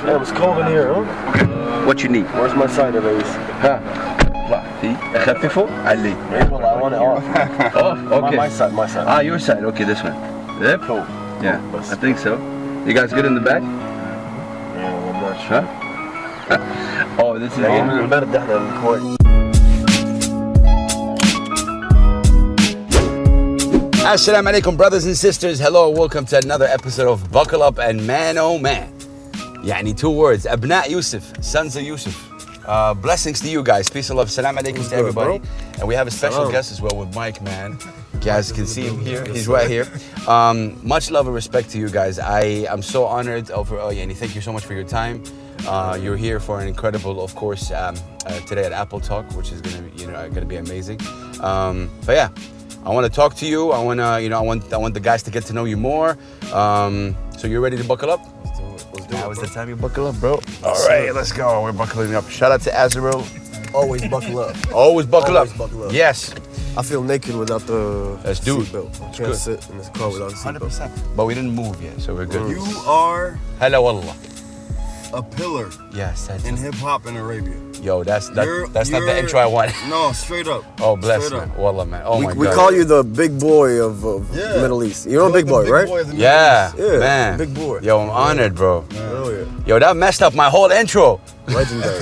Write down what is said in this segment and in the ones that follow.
Yeah, it's cold in here, huh? What you need? Where's my side of these? ها اطلع في اخففه علي. Well, I want it off. Oh, okay. My side, my side. Ah, your side. Okay, this one. Yep. Cool. Yeah, I think so. You guys good in the back? Yeah, I'm not sure. Huh? Oh, this is من البرد احنا بالكويت. Assalamu alaikum, brothers and sisters. Hello, welcome to another episode of Buckle Up and Man Oh Man. Yani 2 words, Abna Yusuf, sons of Yusuf. Blessings to you guys. Peace and love. Salam alaikum to everybody. And we have a special guest as well with Mike, man. You guys can see him here. He's right here. Much love and respect to you guys. I'm so honored over. Oh, Yani, thank you so much for your time. You're here for an incredible, of course, today at Apple Talk, which is gonna be amazing. But yeah. I want to talk to you. I want the guys to get to know you more. So you're ready to buckle up? Let's do it. Now is the time you buckle up, bro. All right, let's go. We're buckling up. Shout out to Azarel. Always buckle up. Always buckle Always up. buckle up. Yes. I feel naked without the seatbelt. I can't good. sit in this car without a seatbelt. 100%. But we didn't move yet, so we're good. You are Hello, wallah. a pillar Yes, in hip hop in Arabia. Yo, that's not the intro I want. No, straight up. Oh, bless Straight man. up. Wallah, man. Oh, my God. We call you the big boy of Yeah. Middle East. You know You're Big Boy, the right? boy of the Yeah, Middle East. man. big boy. Yo, I'm honored, bro. Oh yeah, Yo, that messed up my whole intro. legendary.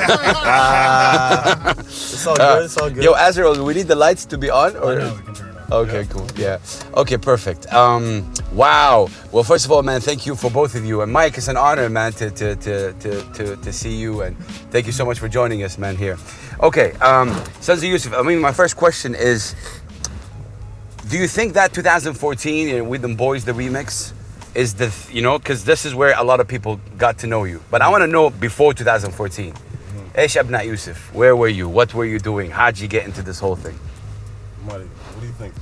It's all good. It's all good. Yo, Azarel, do we need the lights to be on? Or? We can turn it on. Okay, cool. Yeah. Okay, perfect. Wow. Well, first of all, man, thank you for both of you. And Mike, it's an honor, man, to see you. And thank you so much for joining us, man, here. Okay, Sons of Yusuf, I mean, my first question is, do you think that 2014, With Them Boys, the remix, is because this is where a lot of people got to know you. But I want to know before 2014. Eish Abna Yusuf, where were you? What were you doing? How'd you get into this whole thing? What do you think?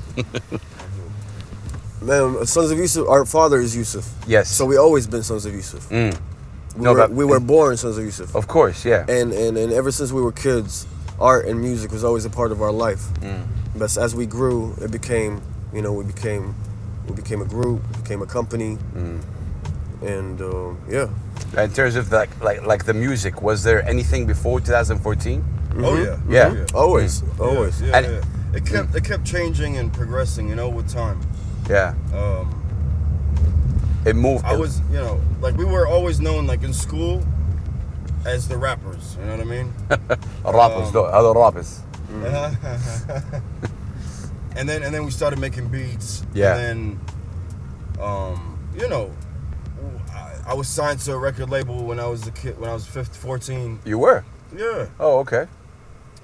Man, Sons of Yusuf, our father is Yusuf. Yes. So we always been Sons of Yusuf. We were born Sons of Yusuf. Of course, yeah. And ever since we were kids, art and music was always a part of our life. But as we grew, it became, we became a group, became a company, and yeah. In terms of like the music, was there anything before 2014? Oh yeah. Yeah. Oh, yeah. Always. Yeah, And- yeah. It kept changing and progressing, with time. Yeah. It moved. I was, we were always known, in school, as the rappers. You know what I mean? rappers, other rappers. And then we started making beats. Yeah. And then, I was signed to a record label when I was a kid, when I was 14. You were? Yeah. Oh, okay.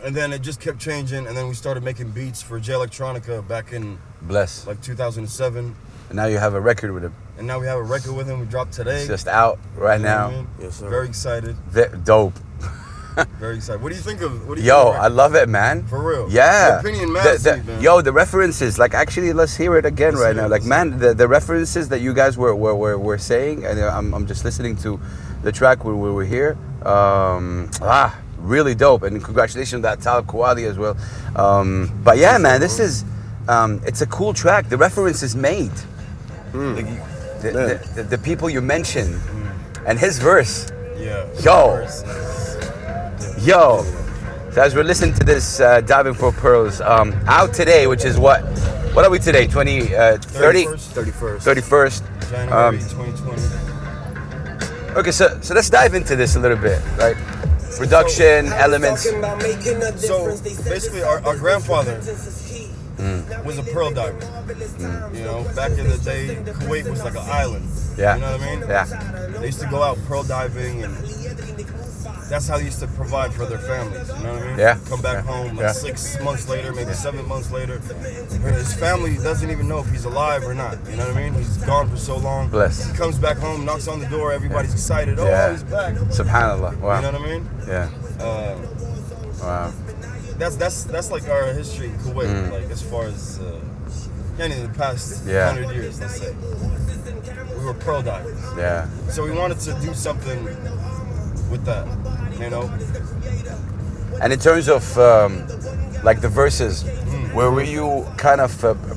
And then it just kept changing, and then we started making beats for J Electronica back in Bless. 2007. And now you have a record with him. And now we have a record with him. We dropped today. It's just out right You know now. what I mean? Yes, sir. Very excited. Dope. Very excited. What do you think of? Yo, I love it, man. For real. Yeah. Your opinion matters, man. Yo, the references, actually, let's hear it again right now. Man, the references that you guys were saying, and I'm just listening to the track where we were here. Really dope, and congratulations on that talent quality as well. But yeah, man, this is it's a cool track. The reference is made. The people you mentioned, and his verse. Yeah. Yo. So as we're listening to this, Diving for Pearls, out today, which is what are we today? 31st. January 2020. Okay, so let's dive into this a little bit, right? Production, elements. So basically, our grandfather was a pearl diver. Back in the day, Kuwait was like an island. Yeah. You know what I mean? Yeah. They used to go out pearl diving, and that's how they used to provide for their families. You know what I mean? Yeah. Come back home 6 months later, maybe 7 months later. His family doesn't even know if he's alive or not. You know what I mean? He's gone for so long. Bless. He comes back home, knocks on the door, everybody's excited. Oh, Yeah. he's back. Subhanallah. Wow. You know what I mean? Yeah. Wow. That's like our history in Kuwait, as far as in the past 100 years, let's say. We were pearl divers. Yeah. So we wanted to do something with that, And in terms of the verses, were you kind of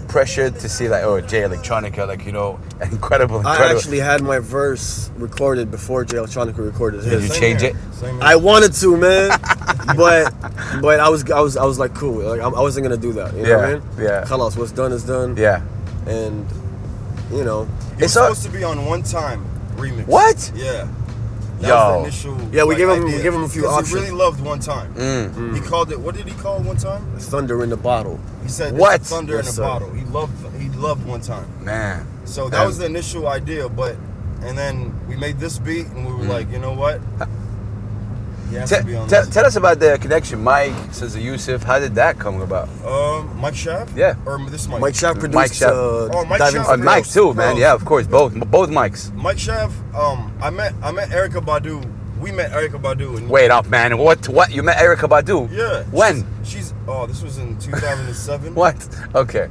pressured to see like, oh, Jay Electronica, like, you know, incredible. I actually had my verse recorded before Jay Electronica recorded Did you his. change it? I wanted to, man, but I was like, cool. Like I wasn't gonna do that. You know what I mean? Yeah. Khalas, what's done is done. Yeah. And you know, It's supposed to be on One Time remix. What? Yeah. That Yo. was the initial. Yeah, we gave him- idea. we gave him a few 'Cause options. He really loved One Time. He called it. What did he call One Time? thunder in the bottle. He said, What? "It's thunder Yes, in a sir. bottle." He loved One Time. Man. So that was the initial idea, and then we made this beat, and we were like, you know what? He has to be on this. Tell us about the connection, Mike Ceaz, Yusuf. How did that come about? Mike Ceaz? Yeah. Or this Mike? Mike Ceaz produced. Mike Ceaz. Mike Diving Ceaz. for On Mike Girls. too, man. Bro. Yeah, of course, both Mikes. Mike Ceaz. I met Erykah Badu. We met Erykah Badu. And Wait up, man. What? You met Erykah Badu? Yeah. When? She's this was in 2007. What? Okay.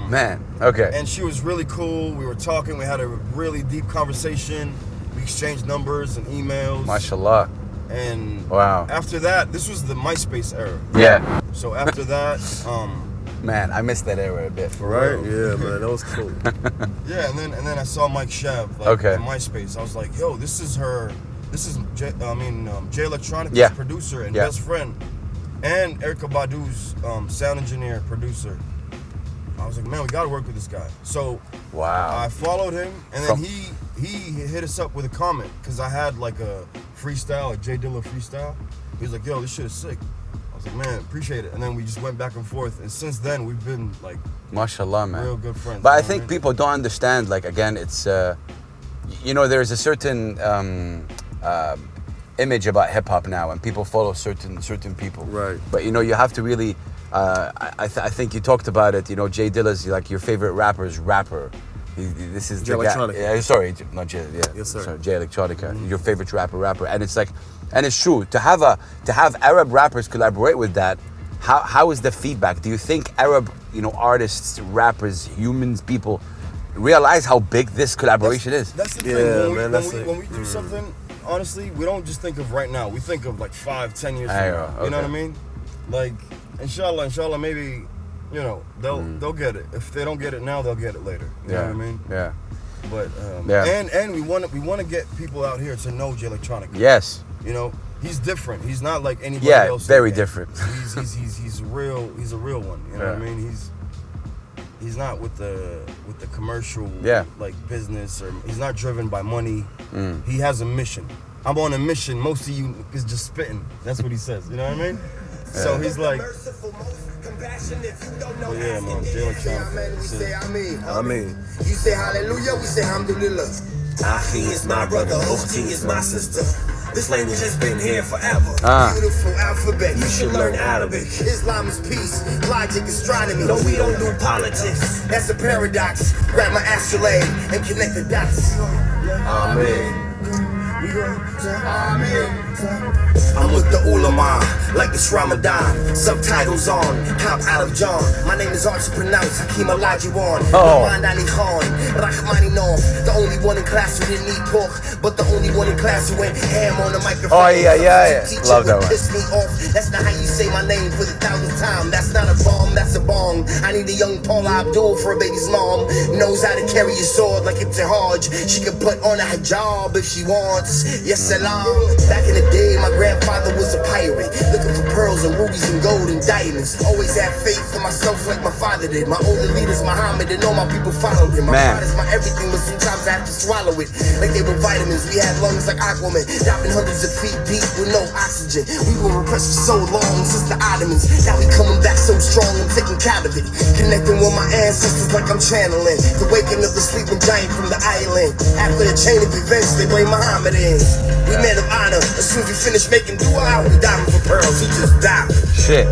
Man. Okay. And she was really cool. We were talking. We had a really deep conversation. We exchanged numbers and emails. Mashallah. And Wow. after that, this was the MySpace era. Yeah. So after that, Man, I missed that era a bit. Right? Yeah, man, that was cool. yeah, and then I saw Mike Ceaz Okay. on MySpace. I was like, yo, this is Jay Electronica's Yeah. producer and Yeah. best friend, and Erykah Badu's sound engineer, producer. I was like, man, we gotta work with this guy. So Wow. I followed him, and then he hit us up with a comment because I had like a freestyle, a J Dilla freestyle. He was like, yo, this shit is sick. I was like, man, appreciate it. And then we just went back and forth, and since then we've been like Mashallah, man. real good friends. But you I know think what mean? people don't understand. Like again, it's you know, there's a certain image about hip hop now, and people follow certain people. Right. But you know, you have to really. I think you talked about it. You know, Jay Dilla's like your favorite rapper's rapper. This is Jay the guy. Electronica. Yeah, sorry, not Jay. Yeah, Yes, sir. Sorry, Jay Electronica. Your favorite rapper, and it's like, and it's true to have Arab rappers collaborate with that. How is the feedback? Do you think Arab, you know, artists, rappers, humans, people realize how big this collaboration is? That's the Yeah, thing. man, When we do something, honestly, we don't just think of right now. We think of like 5-10 years from now. You know what I mean? Like, inshallah, maybe, you know, they'll get it. If they don't get it now, they'll get it later. You know what I mean? Yeah. But Yeah. and we want to get people out here to know Jay Electronica. Yes. You know, he's different. He's not like anybody Yeah, else. very in the game. different. He's real. He's a real one. You know what I Yeah. mean? He's not with the commercial like business, or he's not driven by money. He has a mission. I'm on a mission. Most of you is just spitting. That's what he says. You know what I mean? So he's like, oh yeah, man, Jay Electronica. I mean, You say hallelujah, we say alhamdulillah. Ahi is my brother, Ukhti is my sister. This language has been here forever. Beautiful alphabet, you should learn Arabic. Islam is peace, logic is astronomy. No, we don't do politics. That's a paradox. Grab my astrolabe and connect the dots. amen. I'm with the ulama, like it's Ramadan. Subtitles on, cop out of John. My name is hard to pronounce, Hakeem Olajuwon. Rahman Ali Khan, Rahmani North. The only one in class who didn't eat pork, but the only one in class who went ham on the microphone. Oh, yeah. Teacher Love that would one. piss me off. That's not how you say my name for the 1,000th time. That's not a bomb, that's a bong. I need a young Paula Abdul for a baby's mom. Knows how to carry a sword like it's a Hajj. She can put on a hijab if she wants. Yes, salam. Back in the day, my grandfather was a pirate, looking for pearls and rubies and gold and diamonds. Always had faith in myself like my father did. My older leader's Muhammad and all my people followed him. My Man. pride is my everything, but sometimes I have to swallow it like they were vitamins. We had lungs like Aquaman, diving hundreds of feet deep with no oxygen. We were repressed for so long since the Ottomans. Now we coming back so strong, I'm taking care of it. Connecting with my ancestors like I'm channeling the waking of the sleeping giant from the island. After the chain of events, they blame Muhammad in. We men of honor. As soon as we finish making dua, we diving for pearls. He just diving. Shit.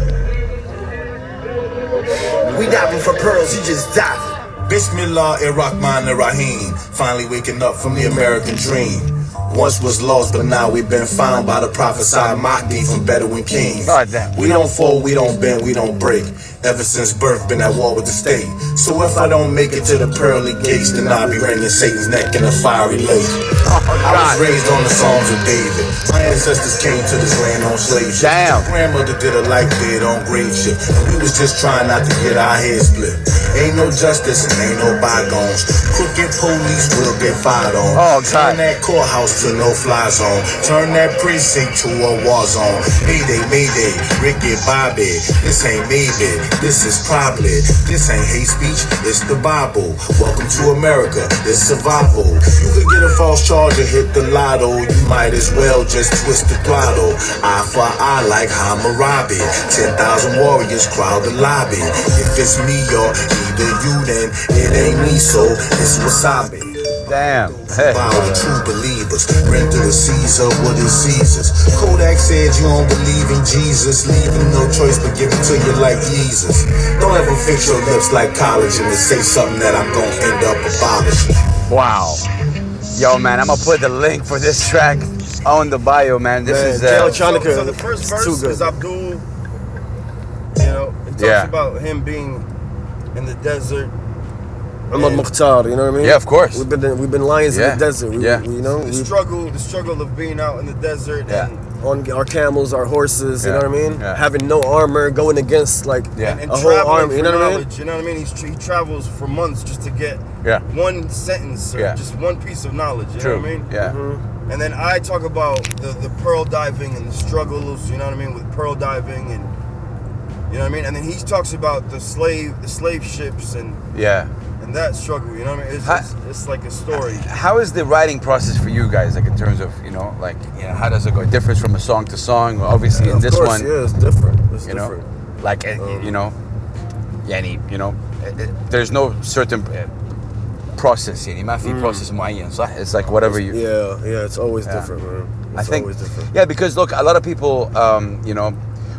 We diving for pearls. He just diving. Bismillah Rahman Rahim. Finally waking up from the American dream. Once was lost, but now we've been found by the prophesied Mahdi from Bedouin kings. God damn. We don't fold, we don't bend, we don't break. Ever since birth, been at war with the state. So if I don't make it to the pearly gates, then I'll be wringing Satan's neck in a fiery lake. I was raised on the Psalms of David. My ancestors came to this land on slave ship. Damn. My grandmother did a life bid on grave shit, and we was just trying not to get our heads split. Ain't no justice and ain't no bygones. Crooked police will get fired on. Oh, God. Turn that courthouse to no-fly zone. Turn that precinct to a war zone. Mayday, mayday, Ricky Bobby. This ain't maybe, this is probably. This ain't hate speech, it's the Bible. Welcome to America, it's survival. You could get a false charge or hit the lotto. You might as well just twist the throttle. Eye for eye like Hammurabi. 10,000 warriors crowd the lobby. If it's me or either you, then it ain't me, so it's wasabi. Damn. Bow to true believers, render to Caesar what is Caesar's. Kodak said you don't believe in Jesus, leaving no choice but give it to you like Jesus. Don't ever fix your lips like college and say something that I'm gonna end up abolishing. Wow. Yo, man, I'm gonna put the link for this track on the bio, man. This is Electronica. So the first It's verse too good. is Abdul. You know, it talks about him being in the desert. Ahmad Mukhtar, you know what I mean? Yeah, of course. We've been lions in the desert. We, Yeah. you know, The struggle of being out in the desert. Yeah. And on our camels, our horses, you Yeah. know what I mean? Yeah. Having no armor, going against like and a whole traveling army, you for know what I mean? knowledge, you know what I mean? He travels for months just to get Yeah. one sentence or Yeah. just one piece of knowledge, you True. know what I mean? Yeah. And then I talk about the pearl diving and the struggles, you know what I mean, with pearl diving and you know what I mean? And then he talks about the slave ships and that struggle, you know what I mean? It's like a story. How is the writing process for you guys, like in terms of, how does it go? It differs from a song to song. Obviously, in this course, one, yeah, it's different. It's you know, different. like there's no certain process. يعني ما في process معين, صح? It's like whatever you. Yeah, it's always different, man. It's I think, always different. yeah, because look, a lot of people,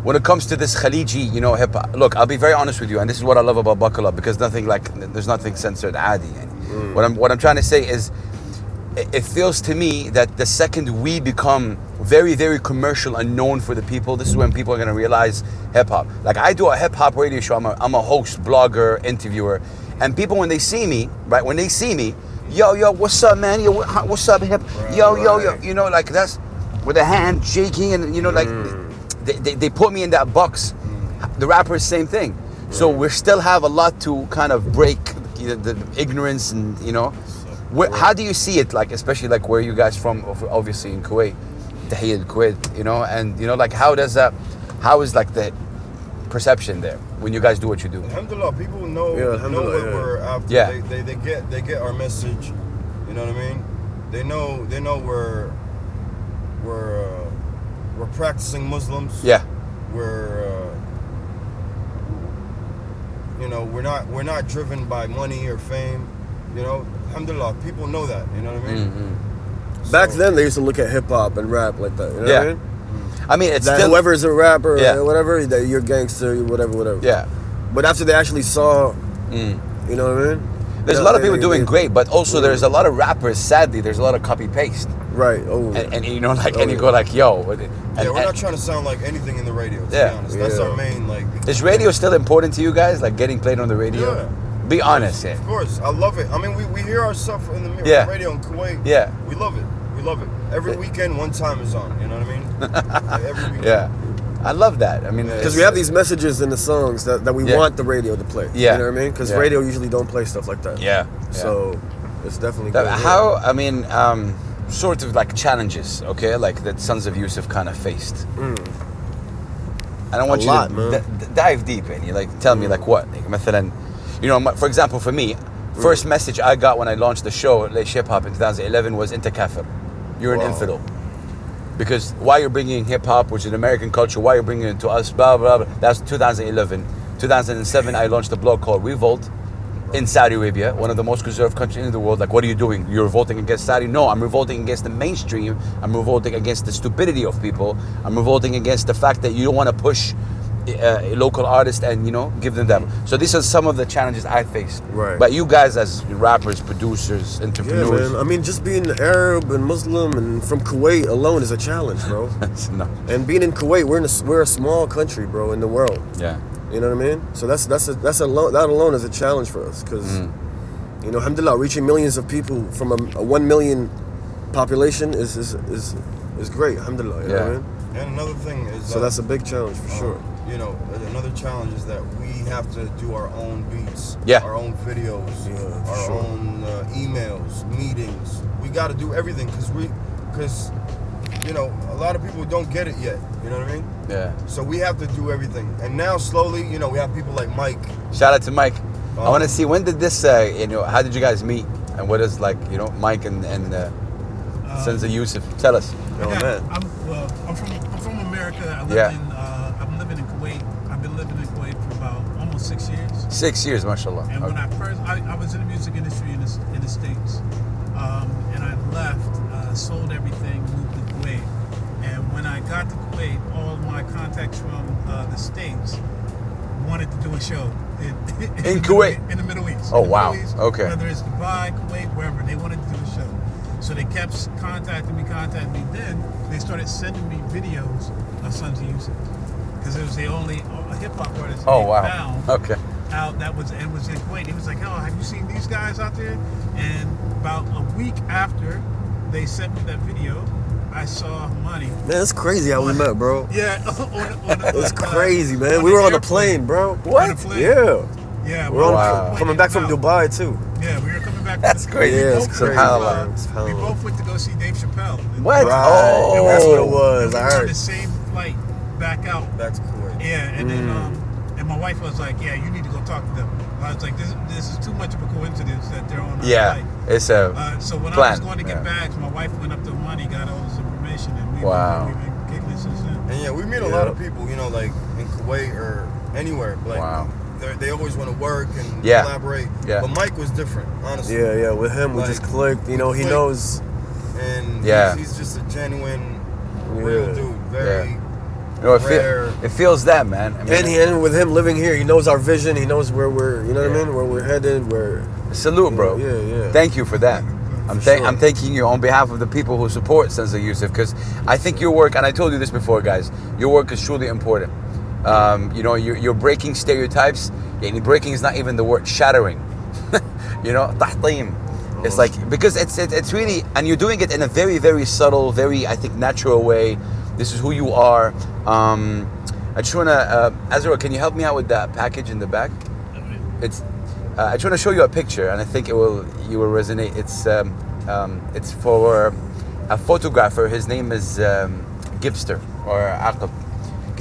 when it comes to this Khaliji, hip hop. Look, I'll be very honest with you, and this is what I love about Buckle Up, because there's nothing censored, adi. What I'm trying to say is, it feels to me that the second we become very, very commercial and known for the people, this is when people are gonna realize hip hop. Like I do a hip hop radio show. I'm a host, blogger, interviewer, and people when they see me, right? When they see me, yo, what's up, man? Yo, what's up, hip? Yo, like that's with a hand shaking, and like. They put me in that box. The rappers, same thing. So we still have a lot to kind of break the ignorance, and how do you see it? Like especially like where you guys from? Obviously in Kuwait, Tahiyya Kuwait, and like how is like the perception there when you guys do what you do? Alhamdulillah, people know what we're after. Yeah. They get our message. You know what I mean? They know we're practicing Muslims. Yeah. We're not driven by money or fame. Alhamdulillah, people know that. You know what I mean? Mm-hmm. Back then, they used to look at hip hop and rap like that. You know what I mean? I mean, it's that still whoever's a rapper or whatever, that you're gangster, whatever. Yeah. But after they actually saw, you know what I mean? There's a lot of people doing great, but also there's a lot of rappers. Sadly, there's a lot of copy paste. Right. Oh. And you go like, yo. We're not trying to sound like anything in the radio. To be honest, that's our main like. Is radio still important to you guys? Like getting played on the radio? Yeah. Be honest. Of course, I love it. I mean, we hear our stuff in the radio in Kuwait. Yeah. We love it. Every weekend, one time is on. You know what I mean? Like every weekend. Yeah. I love that. I mean, because we have these messages in the songs that we want the radio to play. Yeah. You know what I mean? Because radio usually don't play stuff like that. Yeah. So it's definitely good. How, I mean, sort of like challenges, okay? Like that Sons of Yusuf kind of faced. I don't want you to dive deep in. You like tell me like what? Like, مثلا, for example, for me, first message I got when I launched the show, Leish Hip Hop in 2011 was Inta Kafir. You're an infidel. Because why you're bringing hip hop, which is an American culture, why you're bringing it to us, blah, blah, blah. That's 2011. 2007, I launched a blog called Revolt in Saudi Arabia, one of the most conservative countries in the world. Like, what are you doing? You're revolting against Saudi? No, I'm revolting against the mainstream. I'm revolting against the stupidity of people. I'm revolting against the fact that you don't want to push local artists and give them that. So these are some of the challenges I faced. Right. But you guys as rappers, producers, Yeah, entrepreneurs. man. I mean, just being Arab and Muslim and from Kuwait alone is a challenge, bro. No. And being in Kuwait, we're a small country, bro, in the world. Yeah. You know what I mean? So that alone is a challenge for us, because alhamdulillah, reaching millions of people from a 1 million population is great, alhamdulillah. You know what I mean? And another thing is, So that's a big challenge for sure. Another challenge is that we have to do our own beats, Yeah. our own videos, Yeah, our sure. own emails, meetings. We got to do everything because a lot of people don't get it yet. You know what I mean? Yeah. So we have to do everything. And now slowly, we have people like Mike. Shout out to Mike. I want to see, when did this, how did you guys meet? And what is Mike and Sons of Yusuf? Tell us. Oh, man. I'm from America. I'm living in Kuwait. I've been living in Kuwait for about almost 6 years. 6 years, mashallah. And when I was in the music industry in the States, and I left, sold everything, moved to Kuwait. And when I got to Kuwait, all my contacts from the States wanted to do a show In Kuwait? in the Middle East. Oh, In the wow. Middle East, Okay. Whether it's Dubai, Kuwait, wherever, they wanted to do a show. So they kept contacting me. Then they started sending me videos of Sons of Yusuf, because it was the only hip hop artist Oh, they wow. found Okay. out that was in Kuwait. He was like, "Oh, have you seen these guys out there?" And about a week after they sent me that video, I saw money. Man, it's crazy how we met, bro. Yeah, It's crazy, man. We were on the plane, bro. What? On the plane. Yeah. Yeah, We're on Wow. coming back from Dubai too. Yeah, we were coming back. That's crazy. Yeah, We it's both crazy. SubhanAllah. went, we both went to go see Dave Chappelle. What? Right. Oh. That's what it And was. we I were on heard. the same flight back out. Back to Kuwait. Yeah, and then and my wife was like, "Yeah, you need to go talk to them." I was like, "This is too much of a coincidence that they're on our Yeah. flight." It's a So when I plan. was going to get bags, my wife went up to Money, got all this information, and we've been giggling since then. And yeah, we meet a lot of people, like in Kuwait or anywhere. Like, Wow. they always want to work and Yeah. collaborate. Yeah. But Mike was different, honestly. Yeah, with him we just clicked. He clicked. knows. And Yeah. he's just a genuine, real dude. Very rare. It feels that, man. I mean, And with him living here, he knows our vision. He knows where we're, what I mean, where we're headed. salute, bro. Yeah. Thank you for that. I'm sure. thanking you on behalf of the people who support Sons of Yusuf, because I think your work, and I told you this before, guys, your work is truly important. You're breaking stereotypes. And breaking is not even the word, shattering. tahtim. It's like, because it's really, and you're doing it in a very, very subtle, very, I think, natural way. This is who you are. I just wanna, Azarel, can you help me out with that package in the back? It's, I just wanna show you a picture, and I think you will resonate. It's for a photographer. His name is Gibster or Aqab.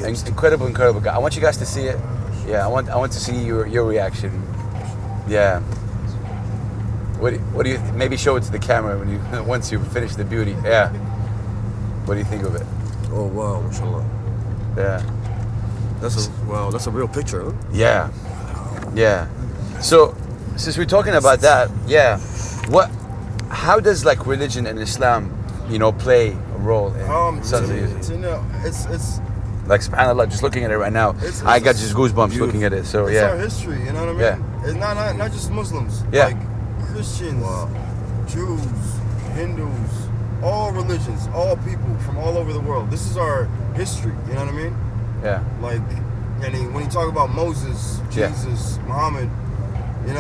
Incredible guy. I want you guys to see it. Yeah, I want to see your reaction. Yeah. What do you maybe show it to the camera when you once you finish the beauty? Yeah. What do you think of it? Oh wow, mashallah. Yeah. That's a real picture, huh? Yeah. So since we're talking about that, how does like religion and Islam, play a role in Sons of Yusuf? It's Like subhanAllah, just looking at it right now, I got just goosebumps looking at it. So it's our history, you know what I mean? Yeah. It's not just Muslims. Yeah. Like Christians, Jews, Hindus, all religions, all people from all over the world. This is our history, you know what I mean? Yeah. Like, and when you talk about Moses, Jesus, Muhammad,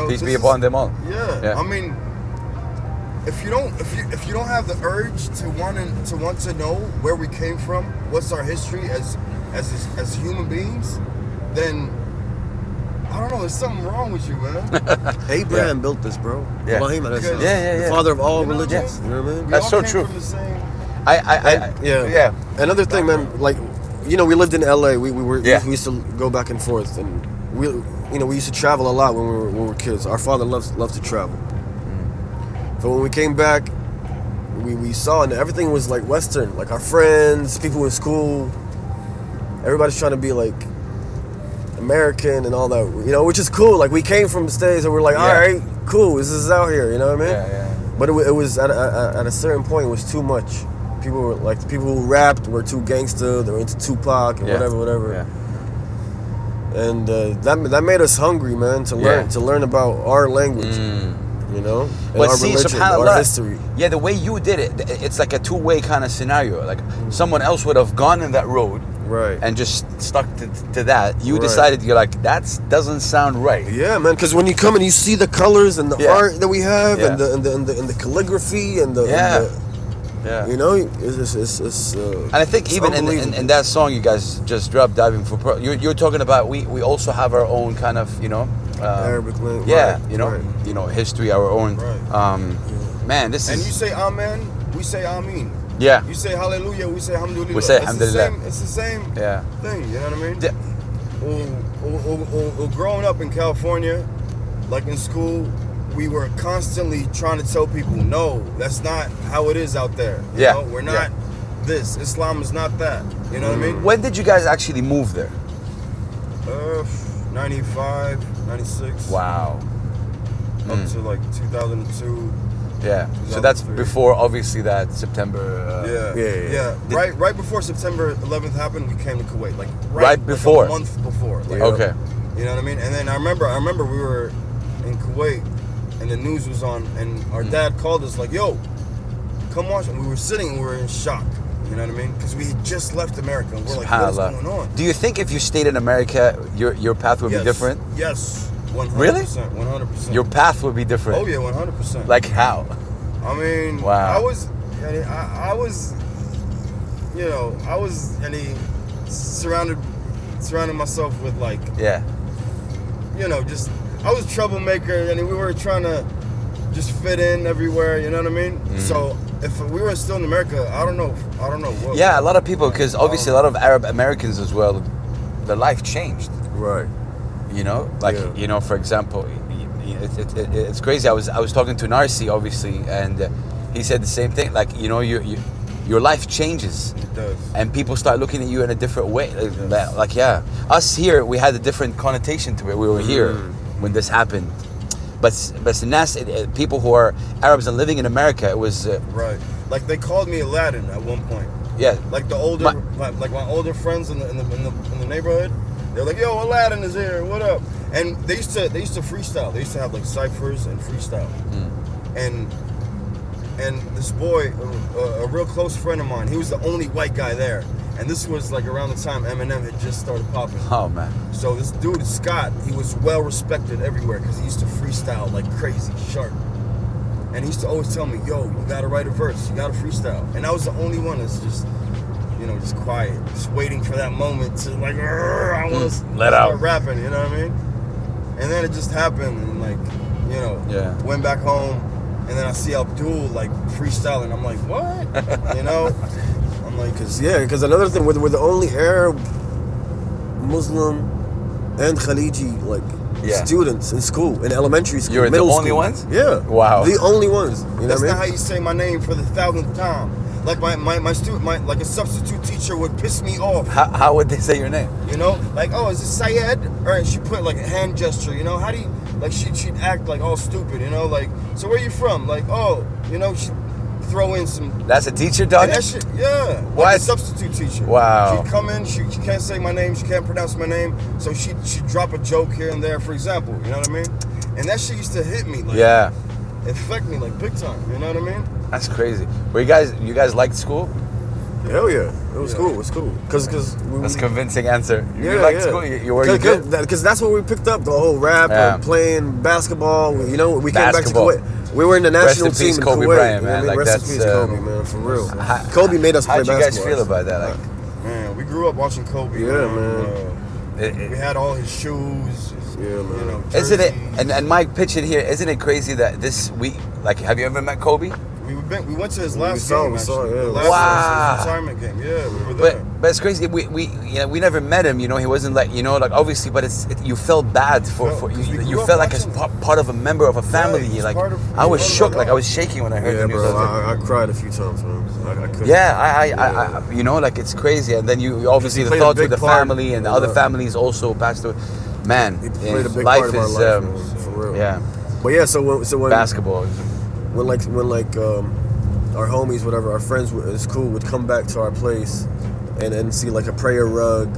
peace be upon them all. Yeah. I mean, if you don't have the urge to want to know where we came from, what's our history as human beings, then I don't know. There's something wrong with you, man. Abraham built this, bro. Yeah. Ibrahim, Yeah. The father of all You know what I religions. mean? You know what I mean? We That's all so came true. from the same. Yeah. Another thing, man, like, we lived in LA. We used to go back and forth, and we used to travel a lot when we were kids. Our father loved to travel. So when we came back, we saw, and everything was like Western. Like our friends, people in school, everybody's trying to be like American and all that, which is cool. Like we came from the States and we're like, all right, cool, this is out here, you know what I mean? Yeah. But it was at a certain point, it was too much. People were like, the people who rapped were too gangster, they were into Tupac and whatever. Yeah. and that made us hungry, man, to learn about our language, you know, and But our see, religion, subhanAllah, our history. Yeah, the way you did it, it's like a two-way kind of scenario. Like someone else would have gone in that road, Right. and just stuck to that. You Right. decided, you're like, that doesn't sound right. Yeah, man. Because when you come and you see the colors and the Yeah. art that we have, Yeah. and the calligraphy and the, Yeah. you know, it's And I think it's even unbelievable. in that song you guys just dropped, Diving for Pearl, you're talking about we also have our own kind of, you know, Arabic language. yeah, right, you know, right. history, our own. Right. Man, this And is you say amen, we say ameen. yeah. You say hallelujah, we say alhamdulillah. We say It's the alhamdulillah. same- It's the same Yeah. thing, you know what I mean? Yeah. Growing up in California, like in school, we were constantly trying to tell people, no, that's not how it is out there. You Yeah. know? We're not this. Islam is not that. You know what I mean? When did you guys actually move there? 95, 96. Wow. Up to like 2002. Yeah. So that's 2003. before, obviously, that September. Yeah. Right before September 11th happened, we came to Kuwait. Like Right before? like a month before. Like, Okay. You know what I mean? And then I remember we were in Kuwait and the news was on and our dad called us like, yo, come watch. And we were sitting and we were in shock. You know what I mean? Because we had just left America and we're like, what is SubhanAllah. going on? Do you think if you stayed in America, your path would be different? Yes. 100%. Really? 100%. Your path would be different. Oh yeah, 100%. Like how? I mean, Wow. I was, you know, surrounding myself with like, Yeah. you know, just I was a troublemaker, and we were trying to just fit in everywhere. You know what I mean? So if we were still in America, I don't know what. Yeah, a lot of people, because obviously a lot of Arab Americans as well, their life changed. Right. You know, like Yeah. you know, for example, it's crazy. I was talking to Narsi, obviously, and he said the same thing. Like, you know, your life changes, It does. and people start looking at you in a different way. Like, yeah, us here, we had a different connotation to it. We were here when this happened, but Nas, people who are Arabs and living in America, it was Right. Like they called me Aladdin at one point. yeah. Like the older, like my older friends in the neighborhood, they're like, "Yo, Aladdin is here. What up?" And they used to freestyle. They used to have like ciphers and freestyle. And this boy, a real close friend of mine, he was the only white guy there. And this was like around the time Eminem had just started popping. Oh man. So this dude Scott, he was well respected everywhere because he used to freestyle like crazy, sharp. And he used to always tell me, "Yo, you gotta write a verse. You gotta freestyle." And I was the only one that's just, you know, just quiet, just waiting for that moment to like, I want to Let start out. rapping. You know what I mean? And then it just happened, and like, you know, went back home, and then I see Abdul like freestyling. I'm like, what? You know? I'm like, Because another thing, we're the only Arab, Muslim, and Khaliji students in school, in elementary school, You're the middle only school. ones? Yeah. Wow. The only ones. You know that's what I not how mean? you say my name for the 1,000th time. Like my student, like a substitute teacher would piss me off. How would they say your name? You know, like, oh, is it Syed? Or she put like a hand gesture. You know, how do you like? She'd act like all stupid. You know, like, so where you from? Like, oh, you know, she'd throw in some. That's a teacher, dog? And that shit, yeah. What? Like a substitute teacher. Wow. She'd come in, she can't say my name, she can't pronounce my name, so she'd drop a joke here and there, for example, you know what I mean? And that shit used to hit me, like, Yeah. it affect me, like, big time, you know what I mean? That's crazy. Were you guys liked school? Hell yeah. It was cool. It was cool. Because That's a convincing answer. You Yeah, liked yeah. school? You were you good? Because that's what we picked up, the whole rap, Yeah. playing basketball. You know, we came Basketball. back to Kuwait. We were in the Rest national in peace, team in Kobe Kuwait. Bryant, you know man. what I mean? Like, Rest that's, in peace, Kobe, man, for real. How- Kobe made us play How'd you guys basketball. feel about that? Like, Man, we grew up watching Kobe. Yeah, man. it- We had all his shoes, Yeah, man. you know, isn't it? jerseys. And Mike, pitch it here. Isn't it crazy that this week? Like, have you ever met Kobe? We went to his last saw, game, we saw, actually. yeah. The last Wow. his retirement game. Yeah, we were there. But it's crazy. We never met him. You know, he wasn't like, you know, like, obviously. But you felt bad for No, 'cause we you grew up felt like watching- part of a member of a family. he's Like, part of- I was he's shook. part of Like, our I was shaking when I heard Yeah, the news. bro. I was like, I cried a few times, man. I couldn't. yeah, I you know, like, it's crazy. And then you obviously He the played a thoughts with big the part family and the in other our- families also passed away. Man, He played a big life part of our is life, man, for real. yeah, But yeah, so when basketball. when our homies, whatever, our friends in school would come back to our place, and see like a prayer rug,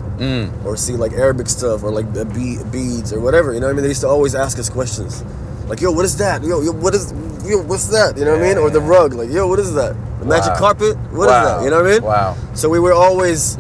or see like Arabic stuff, or like the beads or whatever. You know what I mean? They used to always ask us questions, like, yo, what is that? Yo, what's that? You know what I mean? Or the rug, like, yo, what is that? The magic carpet? What is that? You know what I mean? Wow. So we were always.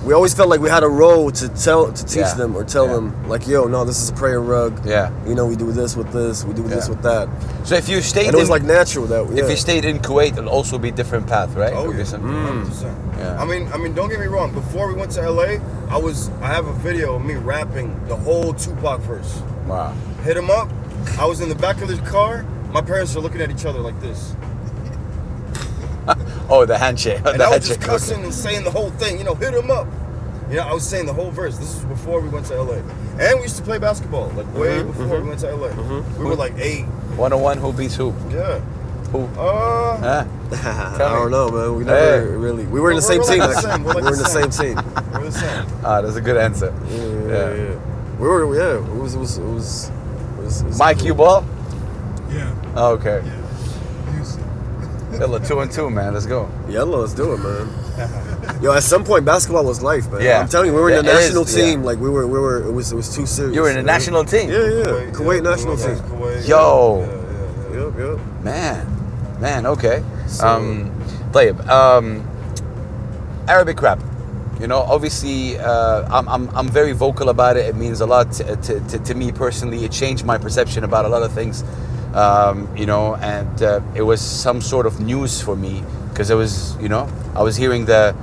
We always felt like we had a role to teach them or tell them, like, yo, no, this is a prayer rug. Yeah. You know, we do this with this, we do this with that. So if you stayed, and it was like natural that. If you stayed in Kuwait, it'll also be a different path, right? Oh, yeah. 100%. Yeah. I mean, don't get me wrong. Before we went to LA, I have a video of me rapping the whole Tupac verse. Wow. Hit him up. I was in the back of the car. My parents are looking at each other like this. Oh, the handshake. And I was just cussing and saying the whole thing. You know, hit him up. You know, I was saying the whole verse. This was before we went to LA. And we used to play basketball, like way before we went to LA. We were like 8. 101, who beats who? Yeah. Who? I don't know, man. We never really. We were in the same team. We were in the same team. We're the same. Ah, that's a good answer. Yeah. We were. Yeah. It was Mike, cool. you ball? Yeah. Oh, okay. Yeah. Yusuf. Yalla, 2 and 2, man. Let's go. Yalla, let's do it, man. Yo, at some point, basketball was life, man. Yeah. I'm telling you, we were in the national team. Yeah. Like we were. It was too serious. You were in the national team? Yeah. Kuwait national team. Kuwait, Yo. Yeah. Man, okay. So, طيب, Arabic rap. You know, obviously, I'm very vocal about it. It means a lot to me personally. It changed my perception about a lot of things. You know, and it was some sort of news for me because it was, you know, I was hearing the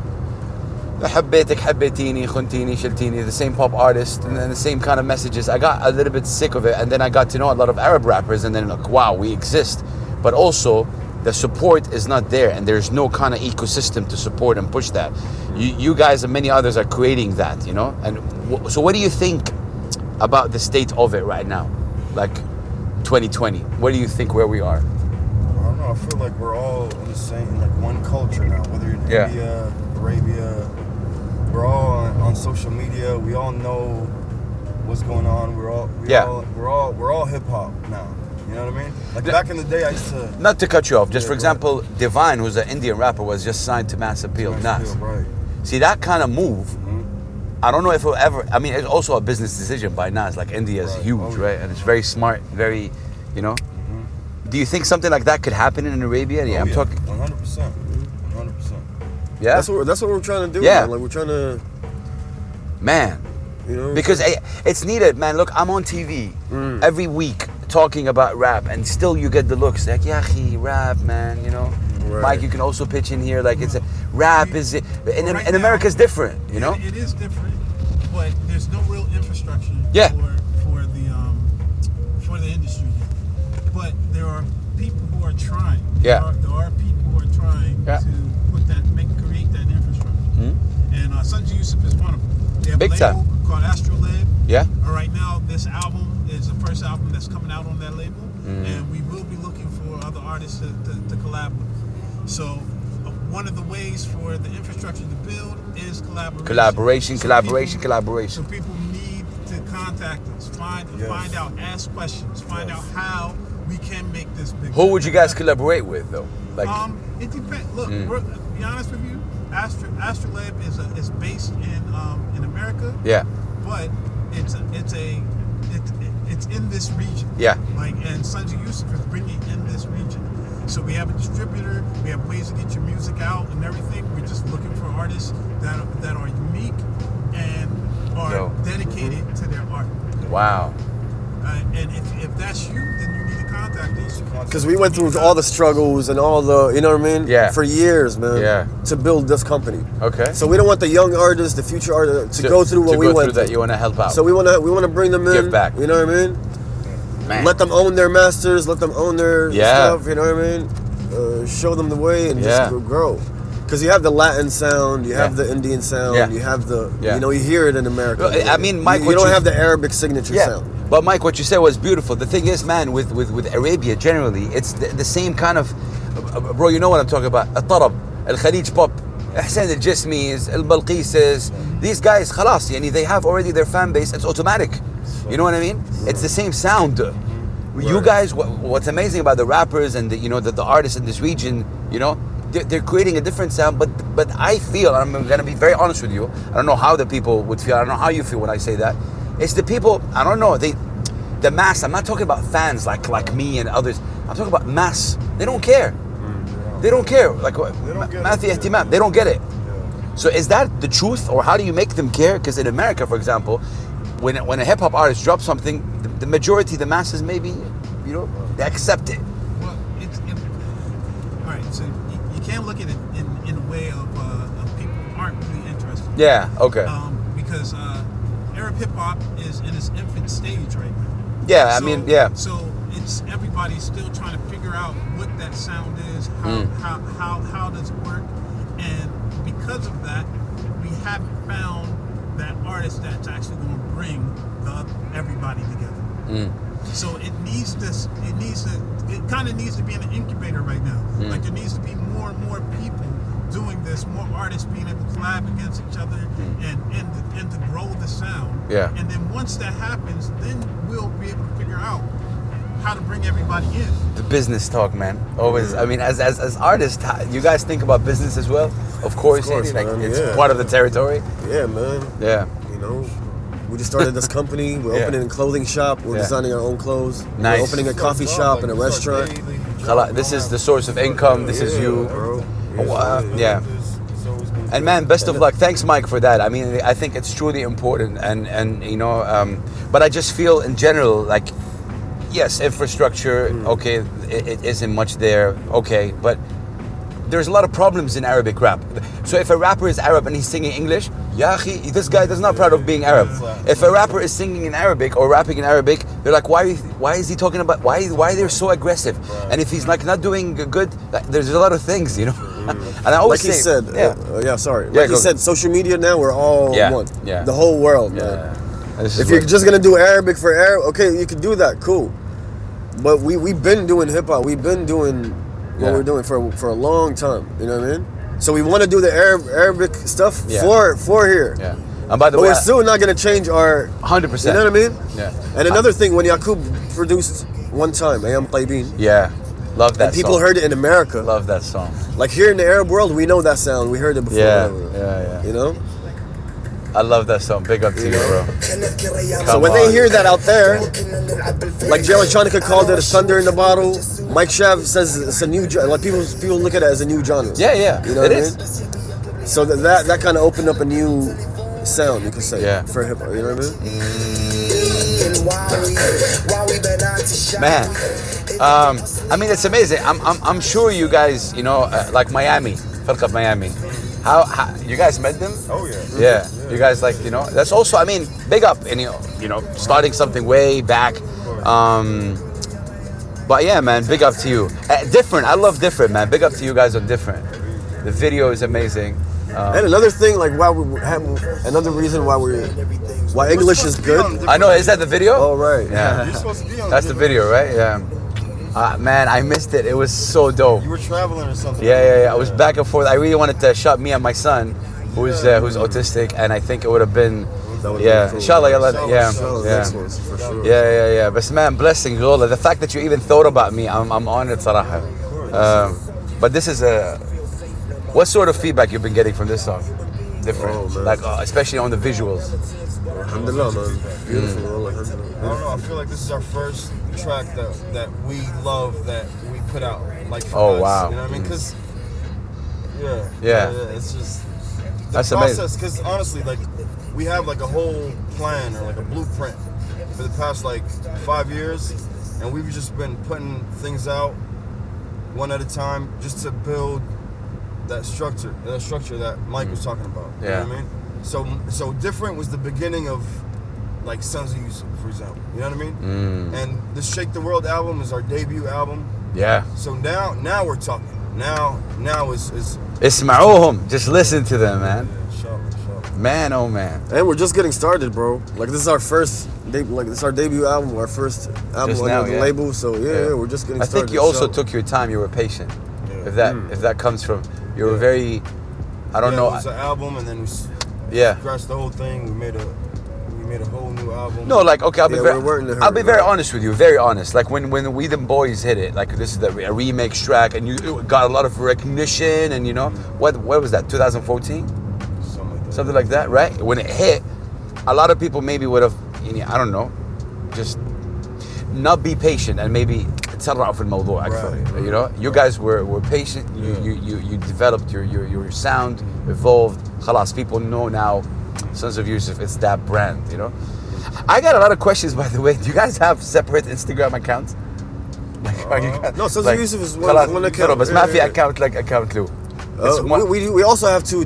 حبيتك حبيتيني خنتيني شلتيني, the same pop artist and then the same kind of messages. I got a little bit sick of it, and then I got to know a lot of Arab rappers, and then like, wow, we exist. But also, the support is not there, and there's no kind of ecosystem to support and push that. You guys and many others are creating that, you know. And so, what do you think about the state of it right now, like 2020? What do you think where we are? I don't know. I feel like we're all in the same, like one culture now. Whether you're in India, Arabia, we're all on social media. We all know what's going on. We're all hip hop now. You know what I mean? Like back in the day, I used to. Not to cut you off. Just for example, Divine, who's an Indian rapper, was just signed to Mass Appeal. Nas. Right. See that kind of move. I don't know if it'll ever. I mean, it's also a business decision by Nas. Like India is huge, right? And it's very smart, very, you know. Do you think something like that could happen in Arabia? Yeah, I'm talking 100%. 100%. Yeah, that's what we're trying to do. Yeah, man. Like we're trying to. Man, you know, because it's needed, man. Look, I'm on TV every week talking about rap, and still you get the looks like, yeah, rap, man. You know, Mike, you can also pitch in here. Like it's a rap is in America's different. You know, it is different, but there's no real infrastructure. Yeah. For the industry here. But there are people who are trying. There are people who are trying to create that infrastructure. And Sanji Yusuf is one of them. They have Big a label time. called Astrolab. Yeah. Right now, this album is the first album that's coming out on that label, and we will be looking for other artists to collab with. So, one of the ways for the infrastructure to build is collaboration. Collaboration. So people need to contact us, find out, ask questions, find out how we can make this big. Who would you guys collaborate with, though? Like, it depends. Look, to be honest with you, Astrolab is based in America. Yeah. But it's in this region. Yeah. Like, and Sanji Yusuf is bringing in this region. So we have a distributor. We have ways to get your music out and everything. We're just looking for artists that are unique and are dedicated to their art. Wow. And if that's you, then you need to contact us. Because we went through all the struggles and all the, you know what I mean? Yeah. For years, man. Yeah. To build this company. Okay. So we don't want the young artists, the future artists, to go through what we went through. That you want to help out. So we want to bring them in. Give back. You know what I mean? Man. Let them own their masters. Let them own their stuff. You know what I mean? Show them the way and just grow. Because you have the Latin sound, you have the Indian sound, you have the, you know, you hear it in America. I mean, Mike, you don't have the Arabic signature sound. But Mike, what you said was beautiful. The thing is, man, with Arabia generally, it's the same kind of, bro, you know what I'm talking about. الطرب, الخليج pop, إحسان الجسمي, البلقيسes, these guys, خلاص, يعني they have already their fan base. It's automatic. You know what I mean? It's the same sound. You guys, what's amazing about the rappers and the artists in this region, you know, they're creating a different sound, but I feel, and I'm gonna be very honest with you, I don't know how the people would feel, I don't know how you feel when I say that. It's the people, I don't know, the mass, I'm not talking about fans like me and others, I'm talking about mass. They don't care. They don't care. Like, they don't get it. So is that the truth, or how do you make them care? Because in America, for example, when a hip hop artist drops something, the majority, the masses, maybe, they accept it. Well, all right. So you can't look at it in a way of people who aren't really interested. Yeah. Okay. Because Arab hip hop is in its infant stage right now. Yeah. So, I mean, yeah. So it's everybody's still trying to figure out what that sound is, how does it work, and because of that, we haven't found that artist that's actually going to bring everybody together. So it kind of needs to be in an incubator right now. Like there needs to be more and more people doing this, more artists being able to collab against each other and to grow the sound. Yeah. And then once that happens, then we'll be able to figure out how to bring everybody in. The business talk, man. Always. I mean, as artists, you guys think about business as well? Of course, like man, it's part of the territory. Yeah, man. Yeah. We just started this company. We're opening a clothing shop. We're designing our own clothes. Nice. We're opening a coffee shop and a restaurant. This is the source of income. This is you. Bro. Yeah. And man, best of luck. Thanks, Mike, for that. I mean, I think it's truly important, and but I just feel in general like, yes, infrastructure. Okay, it isn't much there. Okay, but there's a lot of problems in Arabic rap. So if a rapper is Arab and he's singing English, yahi, this guy is not proud of being Arab. If a rapper is singing in Arabic or rapping in Arabic, they're like, why is he talking about, why they're so aggressive? And if he's like not doing good, there's a lot of things, And I always like he say, said, like he said, social media now, we're all one. Yeah. The whole world, man. If you're just gonna do Arabic for Arab, okay, you can do that, cool. But we've been doing hip hop, we've been doing what we're doing for a long time. You know what I mean? So we want to do the Arabic stuff for here. Yeah. And by the but way, we're still not gonna change our 100%. You know what I mean? Yeah. And another thing, when Yaqub produced one time, Ayam Taibin. Yeah. Love that. And people song. heard it in America. Love that song. Like here in the Arab world, we know that sound. We heard it before. Yeah. You know? I love that song. Big up to you, bro. So when they hear that out there, like Jay Electronica called it a thunder in the bottle, Mike Ceaz says it's a new, like people look at it as a new genre. Yeah. You know what I mean? So that kind of opened up a new sound, you could say, for hip hop. You know what I mean? Man, I mean it's amazing. I'm sure you guys, like Miami, Firqa of Miami. How you guys met them? Oh yeah. Yeah. You guys like, that's also, I mean, big up and starting something way back. But yeah, man, big up to you. Different. I love Different, man. Big up to you guys on Different. The video is amazing. And another thing, like another reason why English is good. I know. Is that the video? Oh right. Yeah. You're supposed to be on That's the video, right? Yeah. Man, I missed it. It was so dope. You were traveling or something. Yeah. I was back and forth. I really wanted to shot me and my son, who's autistic, and I think it would have been. Yeah, cool. Inshallah, yeah. For sure. Yeah. But man, blessing, Lola. The fact that you even thought about me, I'm honored, Saraha. But this is what sort of feedback you've been getting from this song? Different, especially on the visuals. Alhamdulillah, man. Beautiful. I don't know. I feel like this is our first track that we love that we put out. Like for us, wow. You know what I mean? Because it's just the That's process. amazing. Because honestly, like we have like a whole plan or like a blueprint for the past like 5 years, and we've just been putting things out one at a time just to build that structure that Mike was talking about. You know what I mean? So Different was the beginning of like Sons of Yusuf, for example. You know what I mean? And the Shaykh The World album is our debut album. Yeah. So now we're talking. Now is Isma'uhum. Just listen to them, man. Inshallah. Man, oh man. And we're just getting started, bro. Like this is our first, this is our debut album, our first album Just under now, the label. So we're just getting started. I think you also took your time. You were patient. Yeah. If that comes from, you were very, I don't know. It was an album, and then we scratched the whole thing. We made made a whole new album. No, like okay, we're I'll be very honest with you, very honest. Like when We Them Boys hit it, like this is a remix track, and you got a lot of recognition, and you know what was that? 2014, something like that, right? When it hit, a lot of people maybe would have, I don't know, just not be patient and maybe تسرعوا في الموضوع أكثر. You know, you guys were patient. You developed your sound, evolved. خلاص, people know now. Sons of Yusuf, it's that brand, you know. I got a lot of questions, by the way. Do you guys have separate Instagram accounts? No, Sons of Yusuf is one account. بس ما في account like account له. We also have two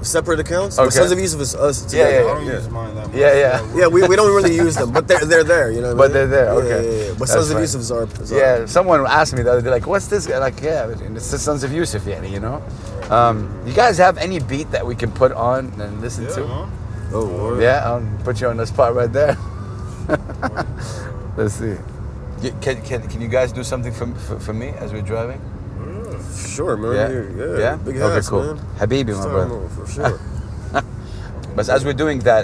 separate accounts. Okay. Sons of Yusuf is us together. I don't use mine that much. Yeah. We don't really use them, but they're there, you know. But they're there, okay. Yeah. But Sons of Yusuf is our. Someone asked me the other day, like, what's this? Like, it's the Sons of Yusuf, you know. You guys have any beat that we can put on and listen to? Man. Oh, Lord. Yeah, I'll put you on the spot right there. Let's see. Can you guys do something for me as we're driving? Sure, man. Yeah? Big okay, house, cool. man. Habibi, my brother. For sure. But as we're doing that,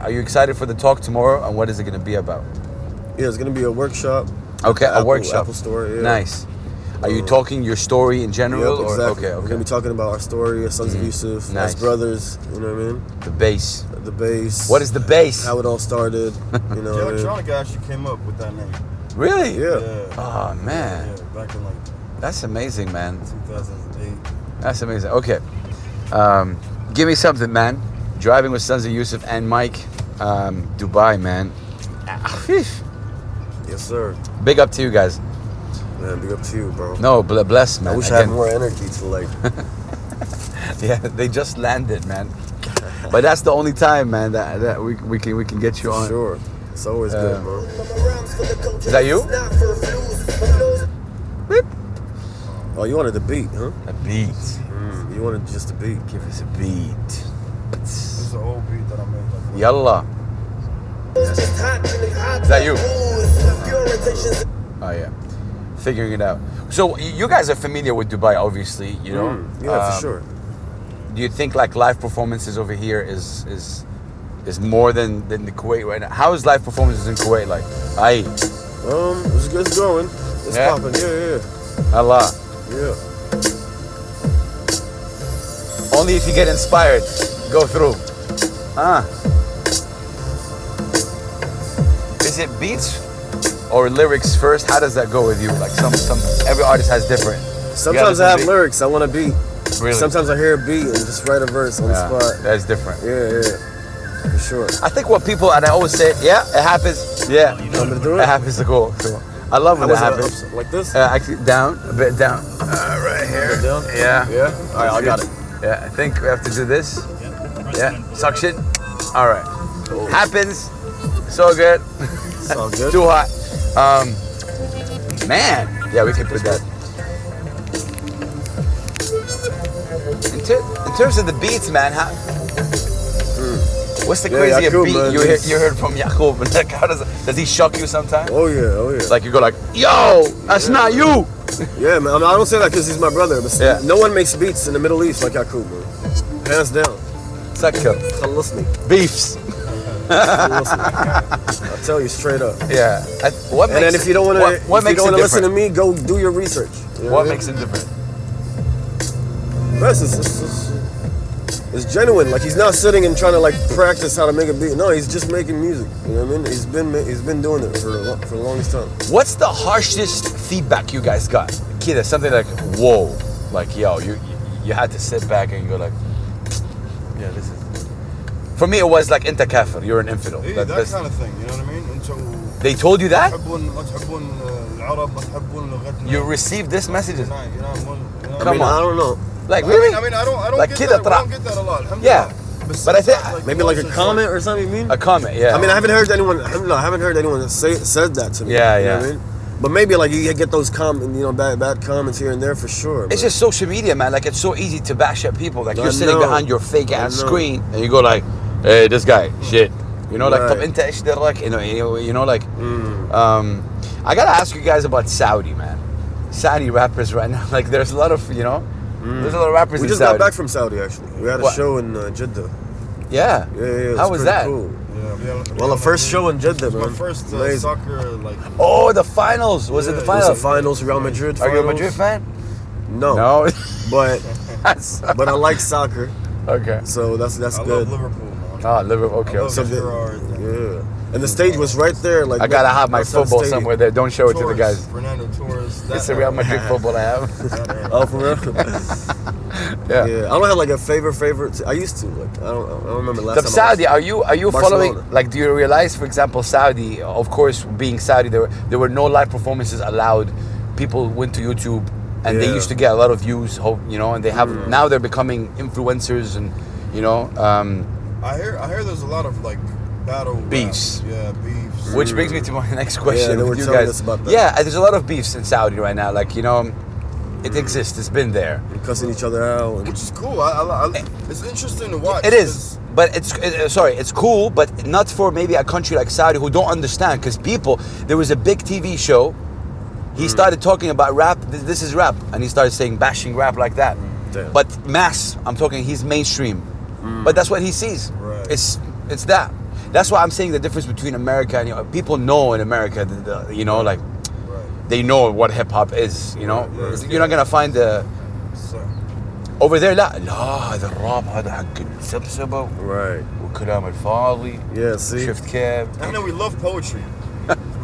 are you excited for the talk tomorrow? And what is it going to be about? Yeah, it's going to be a workshop. Okay, a workshop. Apple store, yeah. Nice. Are you talking your story in general? Yep, exactly. Okay. We're going to be talking about our story as Sons of Yusuf, Nice. as brothers, you know what I mean? The bass. The bass. What is the bass? How it all started, you know The what I mean? electronica actually came up with that name. Really? Yeah. Oh, man. Yeah, back in like That's amazing, man. 2008. That's amazing. Okay. Give me something, man. Driving with Sons of Yusuf and Mike. Dubai, man. Yes, sir. Big up to you guys. Man, big up to you, bro. No, bless, man. I wish I had more energy to like. Yeah, they just landed, man. But that's the only time, man, that we can get you on. Sure. It's always good, bro. Is that you? Beep. Oh, you wanted the beat, huh? A beat. You wanted just a beat. Give us a beat. This is an old beat that I made. Like, Yalla. Is that you? Oh, yeah. Figuring it out. So you guys are familiar with Dubai, obviously, you know? Yeah, for sure. Do you think like live performances over here is more than the Kuwait right now? How is live performances in Kuwait like? Aye. It's going. It's popping. Yeah. Allah. Yeah. Only if you get inspired. Go through. Is it beats or lyrics first? How does that go with you? Like some every artist has different. Sometimes I have lyrics. I want a beat. Really? Sometimes I hear a beat and just write a verse on the spot. That's different. Yeah. For sure. I think what people, and I always say, it happens. Yeah. You want me to do it? It happens. Cool. I love when it happens. Like this? Actually, down, a bit down. Right here. Down? Yeah. Yeah? All right, I got it. Yeah, I think we have to do this. Yeah. Suction. All right. Happens. So good. It's all good. Too hot. Man. Yeah, we can put that. In terms of the beats, man, what's the craziest Yaqub, beat man, you heard from Yaqub? Like, how does he shock you sometimes? Oh yeah. Like you go like, yo, that's not you. Yeah, man. I don't say that because he's my brother, but no one makes beats in the Middle East like Yaqub, man. Hands down. Sakka. خلصني. Beefs. I'll tell you straight up. Yeah. What makes and then if you don't want to listen to me, go do your research. You know what makes it different? It's genuine. Like he's not sitting and trying to like practice how to make a beat. No, he's just making music. You know what I mean? He's been doing it for the longest time. What's the harshest feedback you guys got? Kid, something like, whoa, like yo, you had to sit back and go like, yeah, this is. For me, it was like inta kafir, you're an infidel. Yeah, that kind of thing. You know what I mean? They told you that? You You received this message? Come on. I don't know. Like really? I don't like get that. I don't get that a lot. Yeah. But I think maybe like a comment or something. You mean? A comment, yeah. I mean, I haven't heard anyone that said that to me. Yeah, you yeah. know what I mean? But maybe like you get those bad comments here and there for sure. It's just social media, man. Like it's so easy to bash at people. Like you're I sitting know. behind your fake ass screen and you go like, hey, this guy, shit. You know, like, Right. طب انت ايش درك? You know, like, I gotta ask you guys about Saudi, man. Saudi rappers right now. Like, there's a lot of, there's a lot of rappers We in just Saudi. got back from Saudi actually. We had a What? show in Jeddah. Yeah. Yeah. How was pretty that? Cool. Well, the first show in Jeddah, man. My first Amazing. soccer, like. Oh, the finals. Was it the It was finals? the finals, Real Madrid Are finals. you a Madrid fan? No. No. But I like soccer, Okay. so that's I good. love Liverpool, man. Ah, Liverpool. Okay. I love So okay. the- Gerrard and Yeah. And the stage was right there. Like I gotta have my outside the football stadium. somewhere there. Don't show it to the Torres, guys. Fernando Torres. It's a Real Madrid football I have. Oh, for real? Yeah. Yeah. I don't have like a favorite. I used to. Like I don't remember last The time. Saudi, are you following? Barcelona. Like, do you realize, for example, Saudi? Of course, being Saudi, there were no live performances allowed. People went to YouTube, and they Yeah. used to get a lot of views. You know, and they have now they're becoming influencers, and you know. I hear there's a lot of like battle Beefs. rap. Yeah, beefs. Which brings me to my next question Yeah, they were with you telling guys. us about that. Yeah, there's a lot of beefs in Saudi right now. Like, you know, it exists. It's been there. And cussing each other out. And Which is cool. It's interesting to watch. It is, but it's cool, but not for maybe a country like Saudi who don't understand. Because people, there was a big TV show. He started talking about rap. This is rap, and he started saying bashing rap like that. Damn. But mass, I'm talking. He's mainstream, but that's what he sees. Right. It's that. That's why I'm saying the difference between America and people know in America, you know, like Right. they know what hip hop is. You know, Yeah, yeah. you're not gonna find the So, over there. لا هذا الراب هذا حق السبسبة right. وكلام الفاضي. Yeah. See. شفت كيف؟ and then we love poetry.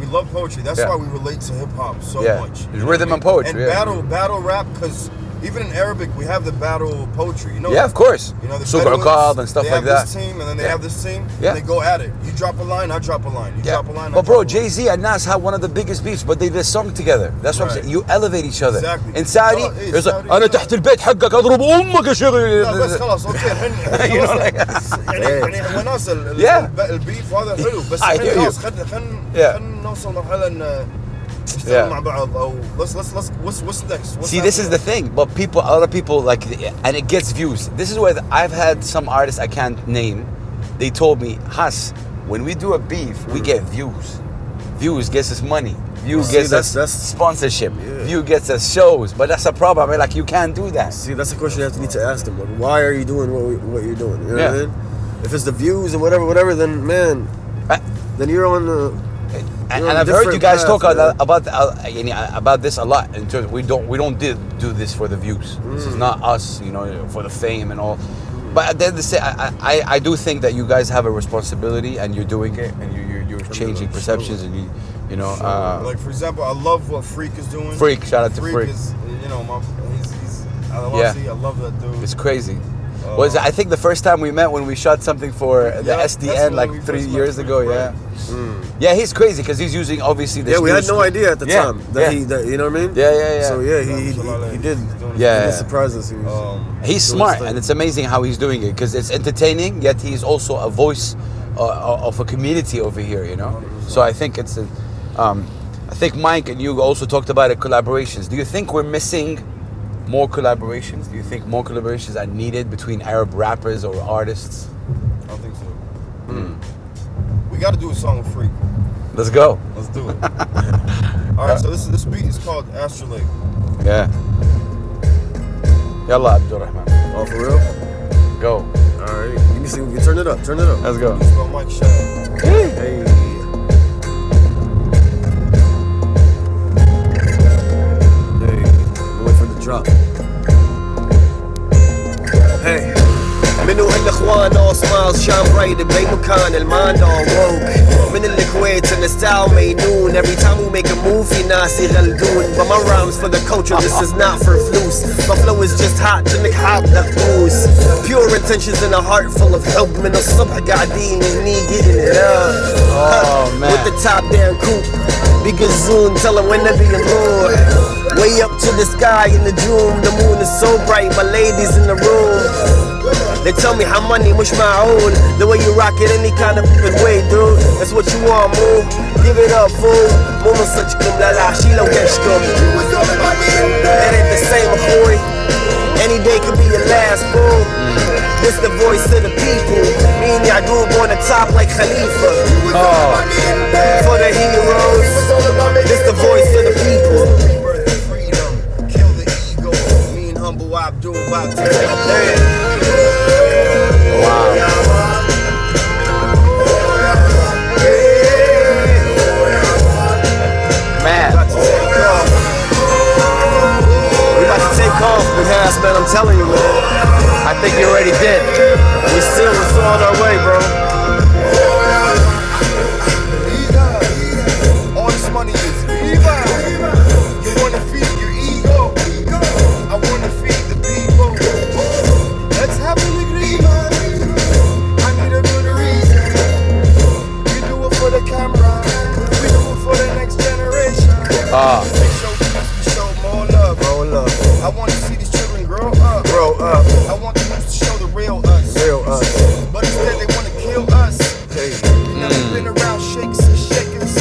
We love poetry. That's Yeah. why we relate to hip hop so Yeah. much. It's You know rhythm what I and poetry, And yeah. battle rap, because even in Arabic we have the battle poetry. You know. Yeah, of course. You know the Suq Bedouins, Uqab and stuff they like have that. this team, and then they Yeah. have this team. Yeah. And they go at it. You drop a line, I drop a line. You Yeah. drop a line. I But bro, drop a line. Jay-Z and Nas have one of the biggest beefs, but they did a song together. That's what I'm Right. saying. You elevate each other. Exactly. In Saudi, Oh, hey, there's like, Saudi, أنا yeah. تحت البيت حقك أضرب أمك يا شيخ. لا بس خلاص اوكي You know, like- يعني وناس Yeah. البيف هذا حلو بس I hear you. خلاص Yeah. خلينا نوصل مرحله ان Yeah. نشتغل مع بعض او let's what's next? What's See, this is the happening? thing. But people, a lot of people like, and it gets views. This is where I've had some artists I can't name. They told me, Has, when we do a beef, we get views. Views gets us money. View See, gets us that's- sponsorship. Yeah. View gets us shows. But that's a problem. I mean, like, you can't do that. See, that's a question you need to ask them. Like, why are you doing what you're doing? You know Yeah. what I mean? If it's the views and whatever, then man, Uh, then you're on the. And You're on a I've heard you different guys path, talk man. about this a lot. In terms, we don't do this for the views. This is not us, you know, for the fame and all. But at the end of the day, I do think that you guys have a responsibility, and you're doing it, and you're changing perceptions, and you know. Like for example, I love what Freak is doing. Freak, shout out to Freak. is, you know, he's Yeah. I love that dude. It's crazy. Was I think the first time we met when we shot something for the Yeah, SDN that's when like we 3 first met years Freak, ago, right. yeah. Yeah, he's crazy because he's using obviously this. Yeah, we new had no school- idea at the Yeah, time that yeah. that you know what I mean? Yeah. So yeah, he did. Yeah. He did surprise us. He was, He's doing smart, his thing. and it's amazing how he's doing it because it's entertaining. Yet he's also a voice of a community over here. You know, so I think it's. I think Mike and you also talked about it, collaborations. Do you think we're missing more collaborations? Do you think more collaborations are needed between Arab rappers or artists? I think so. We got to do a song with Freak. Let's go. Let's do it. All right, so this beat is called Astrolabe. Yeah. Yalla, Abdurrahman. Oh, for real? Go. All right. Let me see. We can turn it up. Turn it up. Let's go. It's called Mike Ceaz. Hey. Hey. Wait for the drop. Hey. منو هالاخوان all smiles shine bright بأي مكان الماند all woke من الكويت and the style مينون every time we make a move في ناس يغلدون but my rhymes for the culture this is not for flus my flow is just hot جنك حاب دقوس pure intentions in a heart full of حب من الصبح قاعدين هني getting it up man. with the top down coupe بيقزون tell them when to be alone way up to the sky in the June the moon is so bright my ladies in the room They tell me how money مش معقول The way you rock it any kind of way dude That's what you want move Give it up fool مو من صدقكم لا لا شي لو قشكم It ain't the same أخوي Any day could be your last fool This the voice of the people Me and Yaqub on the top like Khalifa For the heroes This the voice of the people Birth of freedom Kill the ego Me and humble Abdul about to take a already did. We're still on our way, bro. All this money is Viva. You wanna feed your ego. I wanna feed the people. Let's have a alegría. I need a good reason. We do it for the camera. We do it for the next generation. We show peace, we show more love. More love. I wanna see these children grow up. Grow up. I want the youth to show the real us. Real us. But instead they wanna kill us. Hey. Never been around shakes and shakers.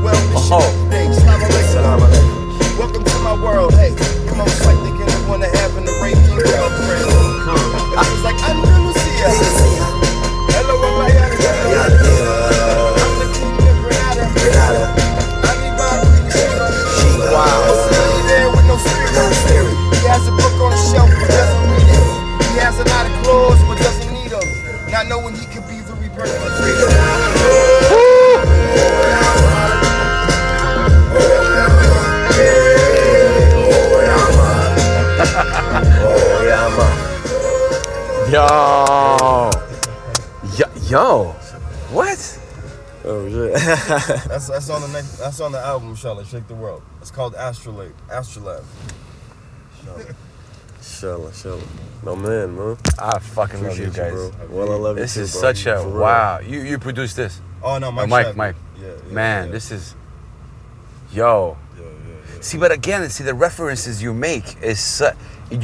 Well, this Oh. shit day. Salam alaikum. Salam alaikum. Welcome to my world. Hey, you most likely gonna wanna have an Arabian girlfriend. It feels like Andalusia. Hello, Amayana. I'm the king of Grenada. I need my queen Sheba. Wow. It's a millionaire with no spirit. He has a book on the shelf but doesn't read it. He has a lot of clothes but doesn't need them. Not knowing he could be the rebirth of freedom. Yo. What? Oh shit. That's on the next. That's on the album, inshallah. Shaykh The World. It's called Astrolab. Inshallah. No man. I fucking love you Appreciate guys. bro. Well, I love This you too, is bro. such a For real. wow. You produced this. Oh no, Mike. Mike. Yeah, Man, yeah. this is yo. Yeah. See, but again, the references you make is any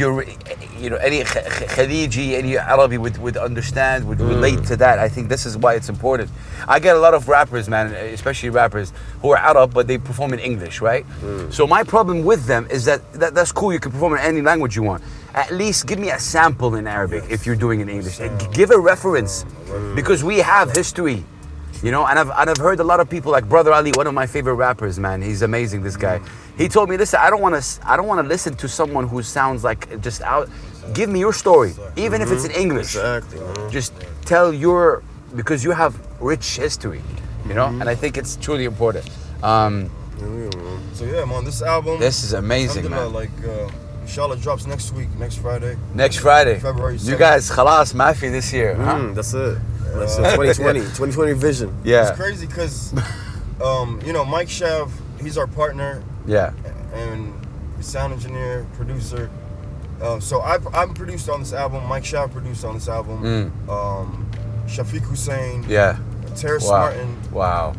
Khaliji, any Arabi would understand, would relate to that. I think this is why it's important. I get a lot of rappers, man, especially rappers who are Arab, but they perform in English, right? So my problem with them is that's cool. You can perform in any language you want. At least give me a sample in Arabic if you're doing it in English. Give a reference because we have history. You know, and I've heard a lot of people like Brother Ali, one of my favorite rappers, man. He's amazing, this guy. He told me, listen, I don't want to listen to someone who sounds like just out. Give me your story, even if it's in English. Exactly, man. Just tell because you have rich history, you know. And I think it's truly important. So yeah, man, this album. This is amazing, man. Like, inshallah, drops next week, next Friday. Next Friday. February 2nd. You guys, khalas, mafi this year. Huh? That's it. That's it. 2020 vision. Yeah. It's crazy because, Mike Ceaz, he's our partner. Yeah. And sound engineer, producer. So I'm produced on this album. Mike Ceaz produced on this album. Shafiq Hussein. Yeah. Terrace Wow. Martin. Wow.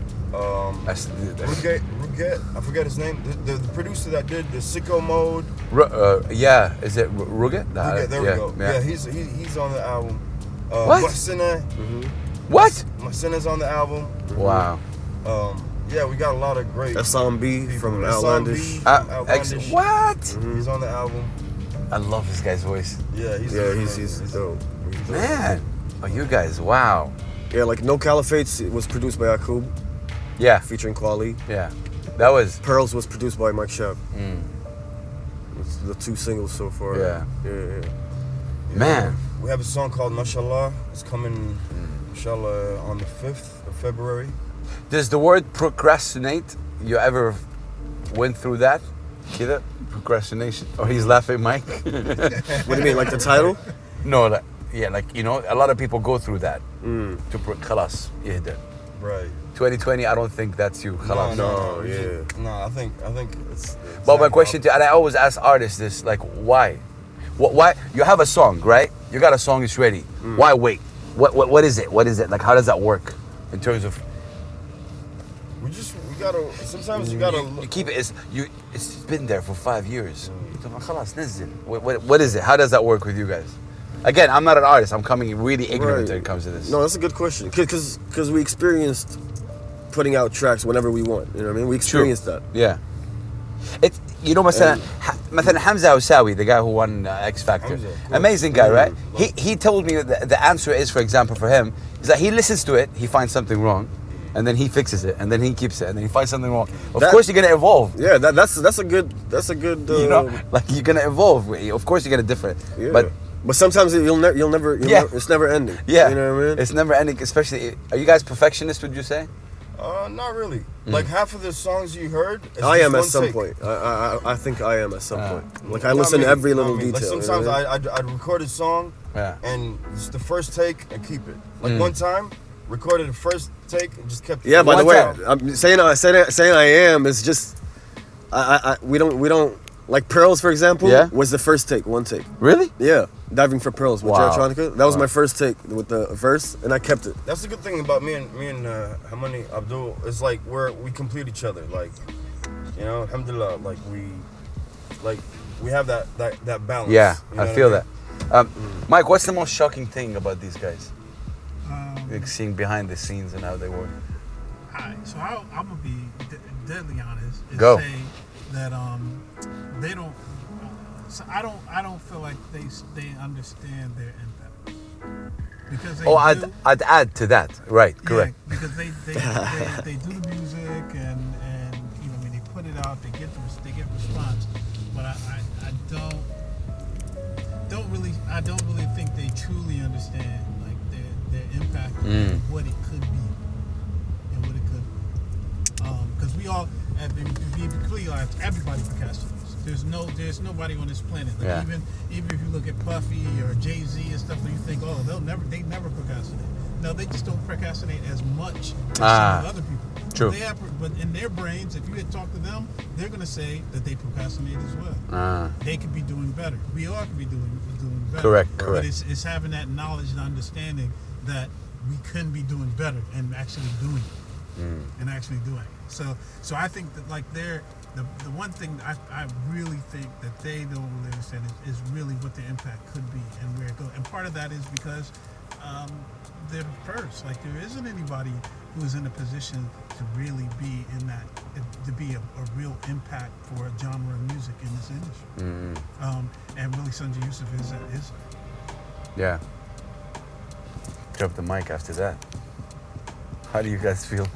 Ruget, I forget his name. The producer that did the Sicko Mode. Yeah. Is it Ruget? Ruget, there we go. Yeah, he's on the album. What? Muhsinah. What? Muhsinah's on the album. Wow. Yeah, we got a lot of great. SB people. from SB Outlandish. from Outlandish. What? He's on the album. I love this guy's voice. Yeah, he's He's dope. He's dope. Man. Oh, you guys, wow. Yeah, like No Caliphates was produced by Akub, Yeah. featuring Kweli. Yeah. That was. Pearls was produced by Mike Ceaz. It's the 2 singles so far. Yeah. Yeah. Man. We have a song called Mashallah. It's coming, inshallah, on the 5th of February. Does the word procrastinate, you ever went through that? Kida? Procrastination? Oh, he's laughing, Mike. What do you mean, like the title? No, a lot of people go through that. Khalas, yehda. Right. 2020, I don't think that's you. Khalas. No, we yeah. should- No, I think it's. But my question to you, and I always ask artists this, like, why? Why? You have a song, right? You got a song, it's ready. Why wait? What is it? What is it? Like, how does that work in terms of? We gotta. Sometimes you gotta. You keep it. It's been there for 5 years. What is it? How does that work with you guys? Again, I'm not an artist. I'm coming really ignorant when it comes to this. No, that's a good question. Because we experienced putting out tracks whenever we want. You know what I mean? We experienced that. Yeah. مثلا Hamza Housawi, the guy who won X Factor, amazing guy, right? He told me that the answer is, for example, for him, is that he listens to it, he finds something wrong, and then he fixes it, and then he keeps it, and then he finds something wrong. Of course, you're gonna evolve. Yeah, that's a good. You know, like you're gonna evolve. Of course, you're gonna differ. Yeah. But sometimes you'll never. It's never ending. Yeah, You know what I mean? It's never ending. Especially, are you guys perfectionists? Would you say? Not really. Like half of the songs you heard. I am at one some take. point. I think I am at some point. Like I Not listen me, to every not little me. Like detail. sometimes you know what I mean? I'd record a song, Yeah. and it's the first take and keep it. Like one time, recorded the first take and just kept it. Yeah. By the One way, time. I'm saying I am is just we don't like Pearls, for example. Yeah. Was the first take, one take. Really? Yeah, Diving for Pearls with Wow. Electronica. That was my first take with the verse, and I kept it. That's the good thing about me and Hamani Abdul. It's like we complete each other. Like, you know, alhamdulillah. Like we have that balance. Yeah, You know I what feel mean? that. Mike, what's the most shocking thing about these guys? Um, Like seeing behind the scenes and how they work. Alright, so I'm gonna be deadly honest and Go. say that they don't. So I don't feel like they understand their impact because they do. I'd add to that. Right, correct. Yeah, because they do the music and you know when they put it out they get response, but I don't really think they truly understand like their impact and what it could be and what it could be. Because we all, to be clear, everybody procrastinates. There's nobody on this planet. Like Yeah. even if you look at Puffy or Jay-Z and stuff, and you think, oh, they never procrastinate. No, they just don't procrastinate as much as some of the other people. True. But in their brains, if you had talked to them, they're gonna say that they procrastinate as well. They could be doing better. We all could be doing better. Correct. But it's having that knowledge and understanding that we can be doing better and actually doing it. So I think that like the one thing I really think that they don't really understand is really what their impact could be and where it goes. And part of that is because they're first. Like there isn't anybody who is in a position to really be in that, to be a real impact for a genre of music in this industry. And really Sanjay Yusuf is. Yeah. Drop the mic after that. How do you guys feel?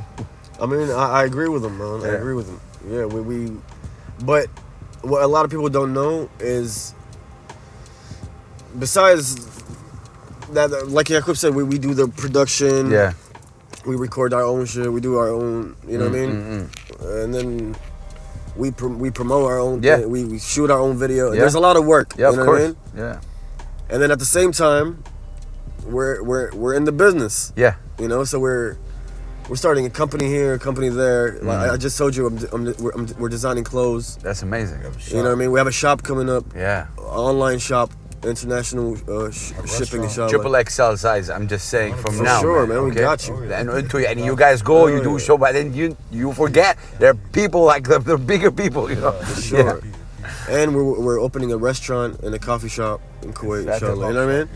I mean, I agree with him, man. I Yeah. agree with him. Yeah, but what a lot of people don't know is, besides that, like Yakub said, we do the production. Yeah. We record our own shit. We do our own, you know what I mean? And then we promote our own Yeah. thing. We shoot our own video. Yeah. There's a lot of work. Yeah, you of know course. what I mean? Yeah. And then at the same time, we're in the business. Yeah. You know, so we're starting a company here, a company there. Like I just told you, we're designing clothes. That's amazing. You know what I mean? We have a shop coming up, Yeah. online shop, international shipping, inshallah. Triple XL size. I'm just saying from For now. sure, man. We okay? got you. And you guys go, you do a show, but then you forget there are people like the bigger people, you know. For sure. And we're opening a restaurant and a coffee shop in Kuwait, That's inshallah. a You know what I mean?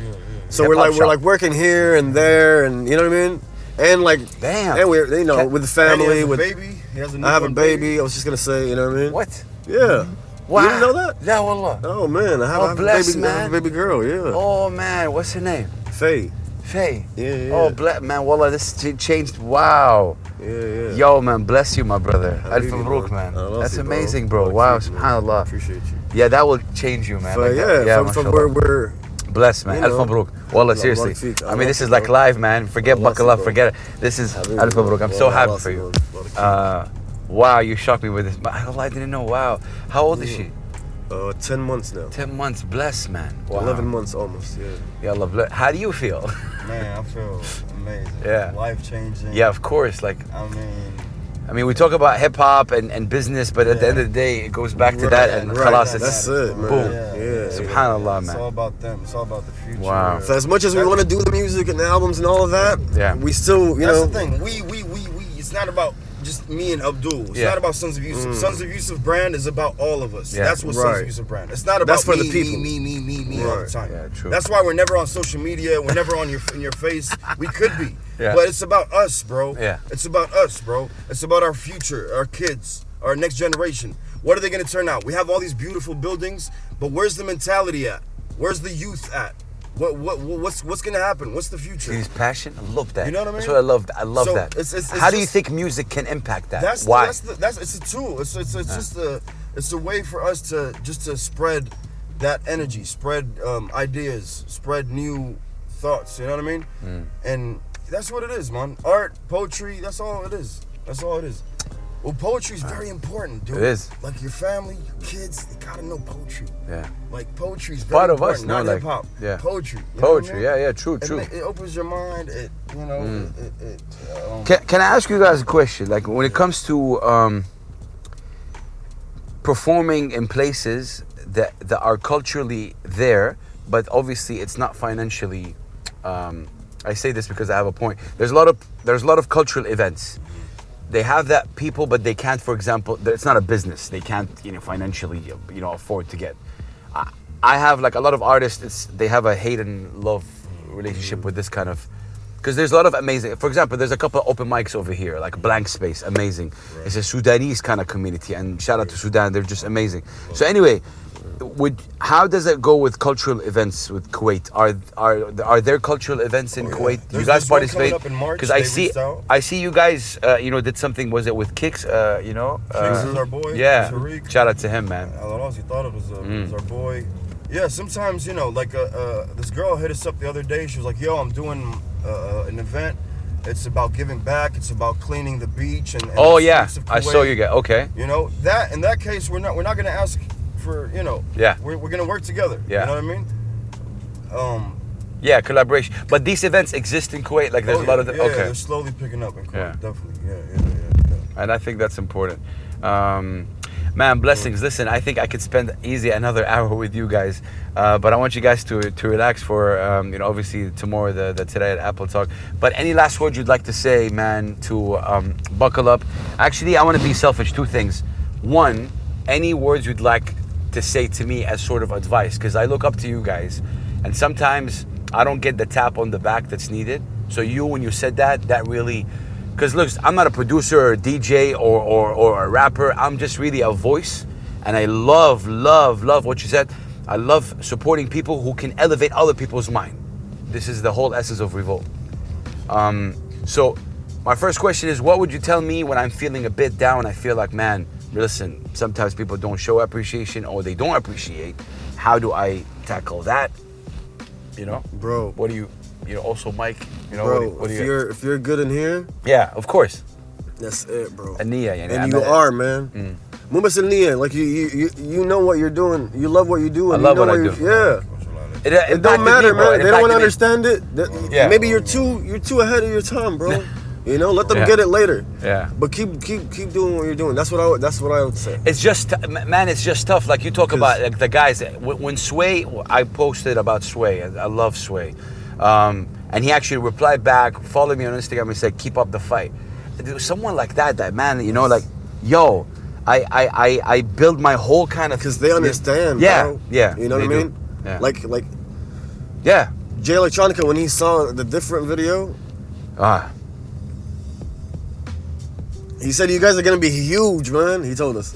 So Hip-hop we're like working here and there, and you know what I mean? And like, Damn. and we're with the And he family. has a With baby. He has a I have a newborn baby. I was just gonna say, you know what I mean? What? Yeah. Wow. You didn't know that? Yeah, wallah. Oh man, I have, Oh, I have bless, a baby. I have man. a baby girl. Yeah. Oh man, what's her name? Faye. Faye. Yeah. Oh, man, wallah, this changed. Wow. Yeah. Yo, man, bless you, my brother. Alf Habibi, Mabruk, man. man. I love That's you, bro. amazing, bro. Love Wow, you, man. subhanallah. Appreciate you. Yeah, that will change you, man. But like that. yeah, from mashallah. where Bless, man. you Alf know. Mabruk. Wallah, Allah seriously. Barak I mean, this Feek. is like live, man. Forget Allah buckle up, Barak. forget it. This is Habibi, Alf Mabruk. I'm so Allah happy Barak for you. Feek. Wow, you shocked me with this. I didn't know. Wow. How old is she? 10 months now. 10 months. Bless, man. Wow. 11 months almost. Yeah. Yeah, Allah bless. How do you feel? Man, I feel amazing. Yeah. Life changing. Yeah, of course. Like, I mean, we talk about hip hop and business, but at the end of the day, it goes back to that, and khalas, That's it, man. boom. Yeah. Subhanallah, It's man. all about them. It's all about the future. Wow. So as much as we want to do the music and the albums and all of that, Yeah. we still, you That's know. the thing. We. It's not about just me and Abdul. It's Yeah. not about Sons of Yusuf. Sons of Yusuf brand is about all of us. Yeah. That's what Sons Right. of Yusuf brand. It's not about That's for me, the people. me all the Right. time. Yeah, true. That's why we're never on social media. We're never on in your face. We could be, Yeah. but it's about us, bro. Yeah. It's about us, bro. It's about our future, our kids, our next generation. What are they gonna turn out? We have all these beautiful buildings, but where's the mentality at? Where's the youth at? What's gonna happen? What's the future? His passion, I love that. You know what I mean? That's what I love. I love So, that. it's How do you just- think music can impact that? That's Why? It's a tool. It's just a way for us to spread that energy, spread ideas, spread new thoughts. You know what I mean? And that's what it is, man. Art, poetry. That's all it is. That's all it is. Well, poetry is very important, dude. It is. Like your family, your kids, they gotta know poetry. Yeah. Like poetry is very Part of important, us, not no, hip hop. yeah. Poetry. You know Poetry, what I mean? yeah, true. It opens your mind. It, you know, Can I ask you guys a question? Like when it comes to performing in places that are culturally there, but obviously it's not financially. I say this because I have a point. There's a lot of cultural events. They have that people, but they can't. For example, it's not a business. They can't, financially, afford to get. I have like a lot of artists. They have a hate and love relationship with this kind of. Because there's a lot of amazing. For example, there's a couple of open mics over here, like Blank Space, amazing. Right. It's a Sudanese kind of community, and shout out to Sudan, they're just amazing. So anyway, how does it go with cultural events with Kuwait? Are there cultural events in Kuwait? You guys participate? Because I see you guys, did something. Was it with Kicks? Kicks is our boy. Yeah, Tariq. shout out to him, man. He thought it was our boy. Yeah, sometimes like this girl hit us up the other day. She was like, "Yo, I'm doing an event. It's about giving back. It's about cleaning the beach and oh yeah, I saw you guys. Okay. That in that case, we're not gonna ask for Yeah. We're gonna work together. Yeah. You know what I mean? Yeah, collaboration. But these events exist in Kuwait. Like there's a lot of okay. They're slowly picking up in Kuwait. Yeah. Definitely. Yeah. And I think that's important. Man, blessings. Listen, I think I could spend easy another hour with you guys, but I want you guys to relax for obviously tomorrow the Today at Apple Talk. But any last words you'd like to say, man, to buckle up? Actually, I want to be selfish. Two things. One, any words you'd like to say to me as sort of advice, because I look up to you guys, and sometimes I don't get the tap on the back that's needed. So when you said that really. Because look, I'm not a producer or a DJ or a rapper. I'm just really a voice. And I love what you said. I love supporting people who can elevate other people's mind. This is the whole essence of Revolt. So my first question is, what would you tell me when I'm feeling a bit down? I feel like, man, listen, sometimes people don't show appreciation or they don't appreciate. How do I tackle that? Bro. What do you... also Mike, bro, what do if you're good in here, yeah, of course, that's it, bro. And you are, man. Like you know what you're doing. You love what you do. And I love what I do. Yeah. It don't matter, man. They don't want to understand it. Maybe you're too ahead of your time, bro. Let them get it later. Yeah. But keep doing what you're doing. That's what I would say. It's just, man, it's just tough. Like you talk about like the guys when Sway, I posted about Sway. I love Sway. And he actually replied back, followed me on Instagram and said, keep up the fight. There was someone like that man, like, yo, I build my whole kind of... Because they understand, bro. Yeah. You know what I mean? Yeah. Like, yeah. Jay Electronica, when he saw the different video, he said, you guys are going to be huge, man. He told us.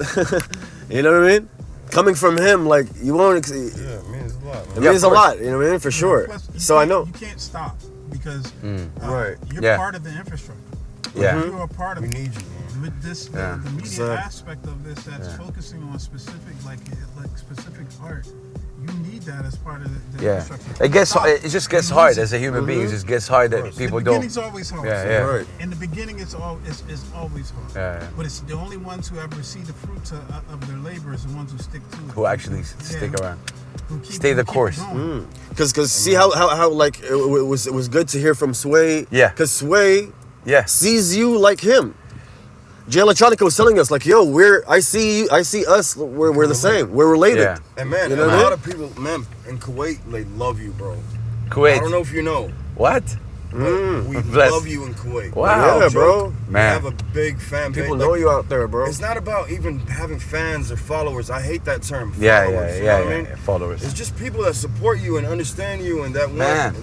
You know what I mean? Coming from him, like, you won't... Yeah, it means a lot, man. It means a lot, you know what I mean? For sure. So I know. You can't stop because right. You're part of the infrastructure. Yeah. You're a part of it. We need you, man. With this, the media aspect of this that's focusing on specific, like specific art, you need that as part of the infrastructure. It just gets hard as a human being. It just gets hard that people don't. The beginning's always hard. Yeah. Right. In the beginning, it's always hard. Yeah. But it's the only ones who ever see the fruits of their labor is the ones who stick to it. Who actually stick around. Stay the keep course. Because see how like it was good to hear from Sway. Yeah. Because Sway sees you like him. Jay Electronica was telling us, like, yo, I see us, we're the same. We're related. Yeah. And man, a lot of people, man, in Kuwait, they love you, bro. Kuwait. I don't know if you know. What? We love you in Kuwait. Wow. Yeah, bro. Man. We have a big fan base. People know you out there, bro. It's not about even having fans or followers. I hate that term. Followers, you know what I mean? Followers. It's just people that support you and understand you and that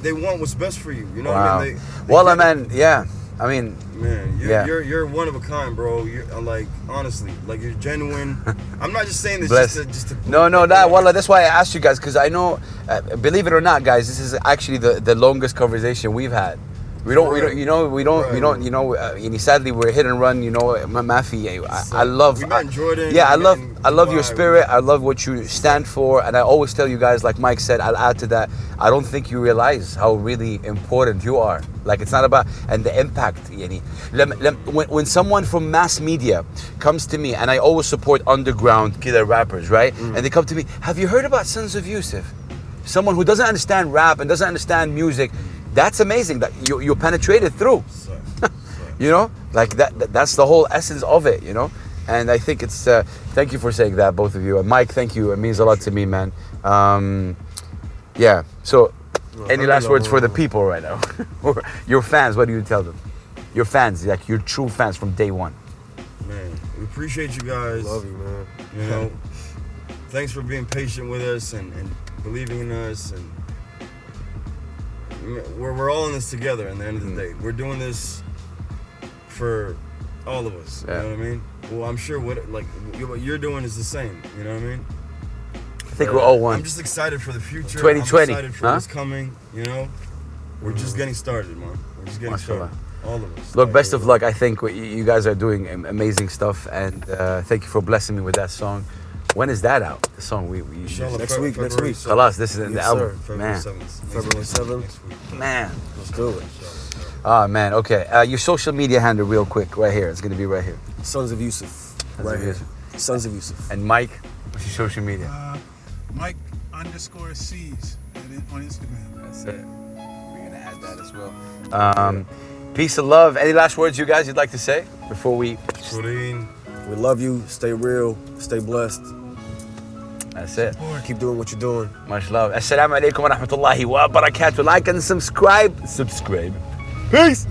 they want what's best for you. You know what I mean? Man, yeah. I mean, man, you're one of a kind, bro. You're like, honestly, like you're genuine. I'm not just saying this just to no, that's why I asked you guys, because I know, believe it or not, guys, this is actually the longest conversation we've had. Sadly we're hit and run, Mafi. I love. We met in Jordan. Yeah, I love your spirit. I love what you stand for. And I always tell you guys, like Mike said, I'll add to that, I don't think you realize how really important you are. Like, it's not about, and the impact. When someone from mass media comes to me, and I always support underground killer rappers, right? And they come to me, have you heard about Sons of Yusuf? Someone who doesn't understand rap and doesn't understand music. That's amazing that you penetrated through. You know, like that's the whole essence of it, you know? And I think it's, thank you for saying that, both of you. And Mike, thank you. It means a lot to me, man. Yeah, so any last words for the people right now? Or your fans, what do you tell them? Your fans, like your true fans from day one. Man, we appreciate you guys. Love you, man. You know, thanks for being patient with us and believing in us. And we're all in this together at the end of the day. We're doing this for all of us. You know what I mean? Well, I'm sure what you're doing is the same. You know what I mean? I think we're all one. I'm just excited for the future. 2020. I'm excited for what's coming. You know, we're just getting started, man. We're just getting started. All of us. Look, best of luck. I think you guys are doing amazing stuff, and thank you for blessing me with that song. When is that out? The song we next week. Khalas, this is in the album. February Man. 7th. February 7th. Man. Let's do it. Oh, man. Okay. Your social media handle real quick. Right here. It's going to be right here. Sons of Yusuf. Right here. Sons of Yusuf. And Mike, what's your social media? Mike _Ceaz on Instagram. That's it. We're going to add that as well. Peace and love. Any last words you guys you'd like to say before we... We love you. Stay real. Stay blessed. That's it. Keep doing what you're doing. Much love. Assalamu alaikum wa rahmatullahi wa barakatuh. Like and subscribe. Peace.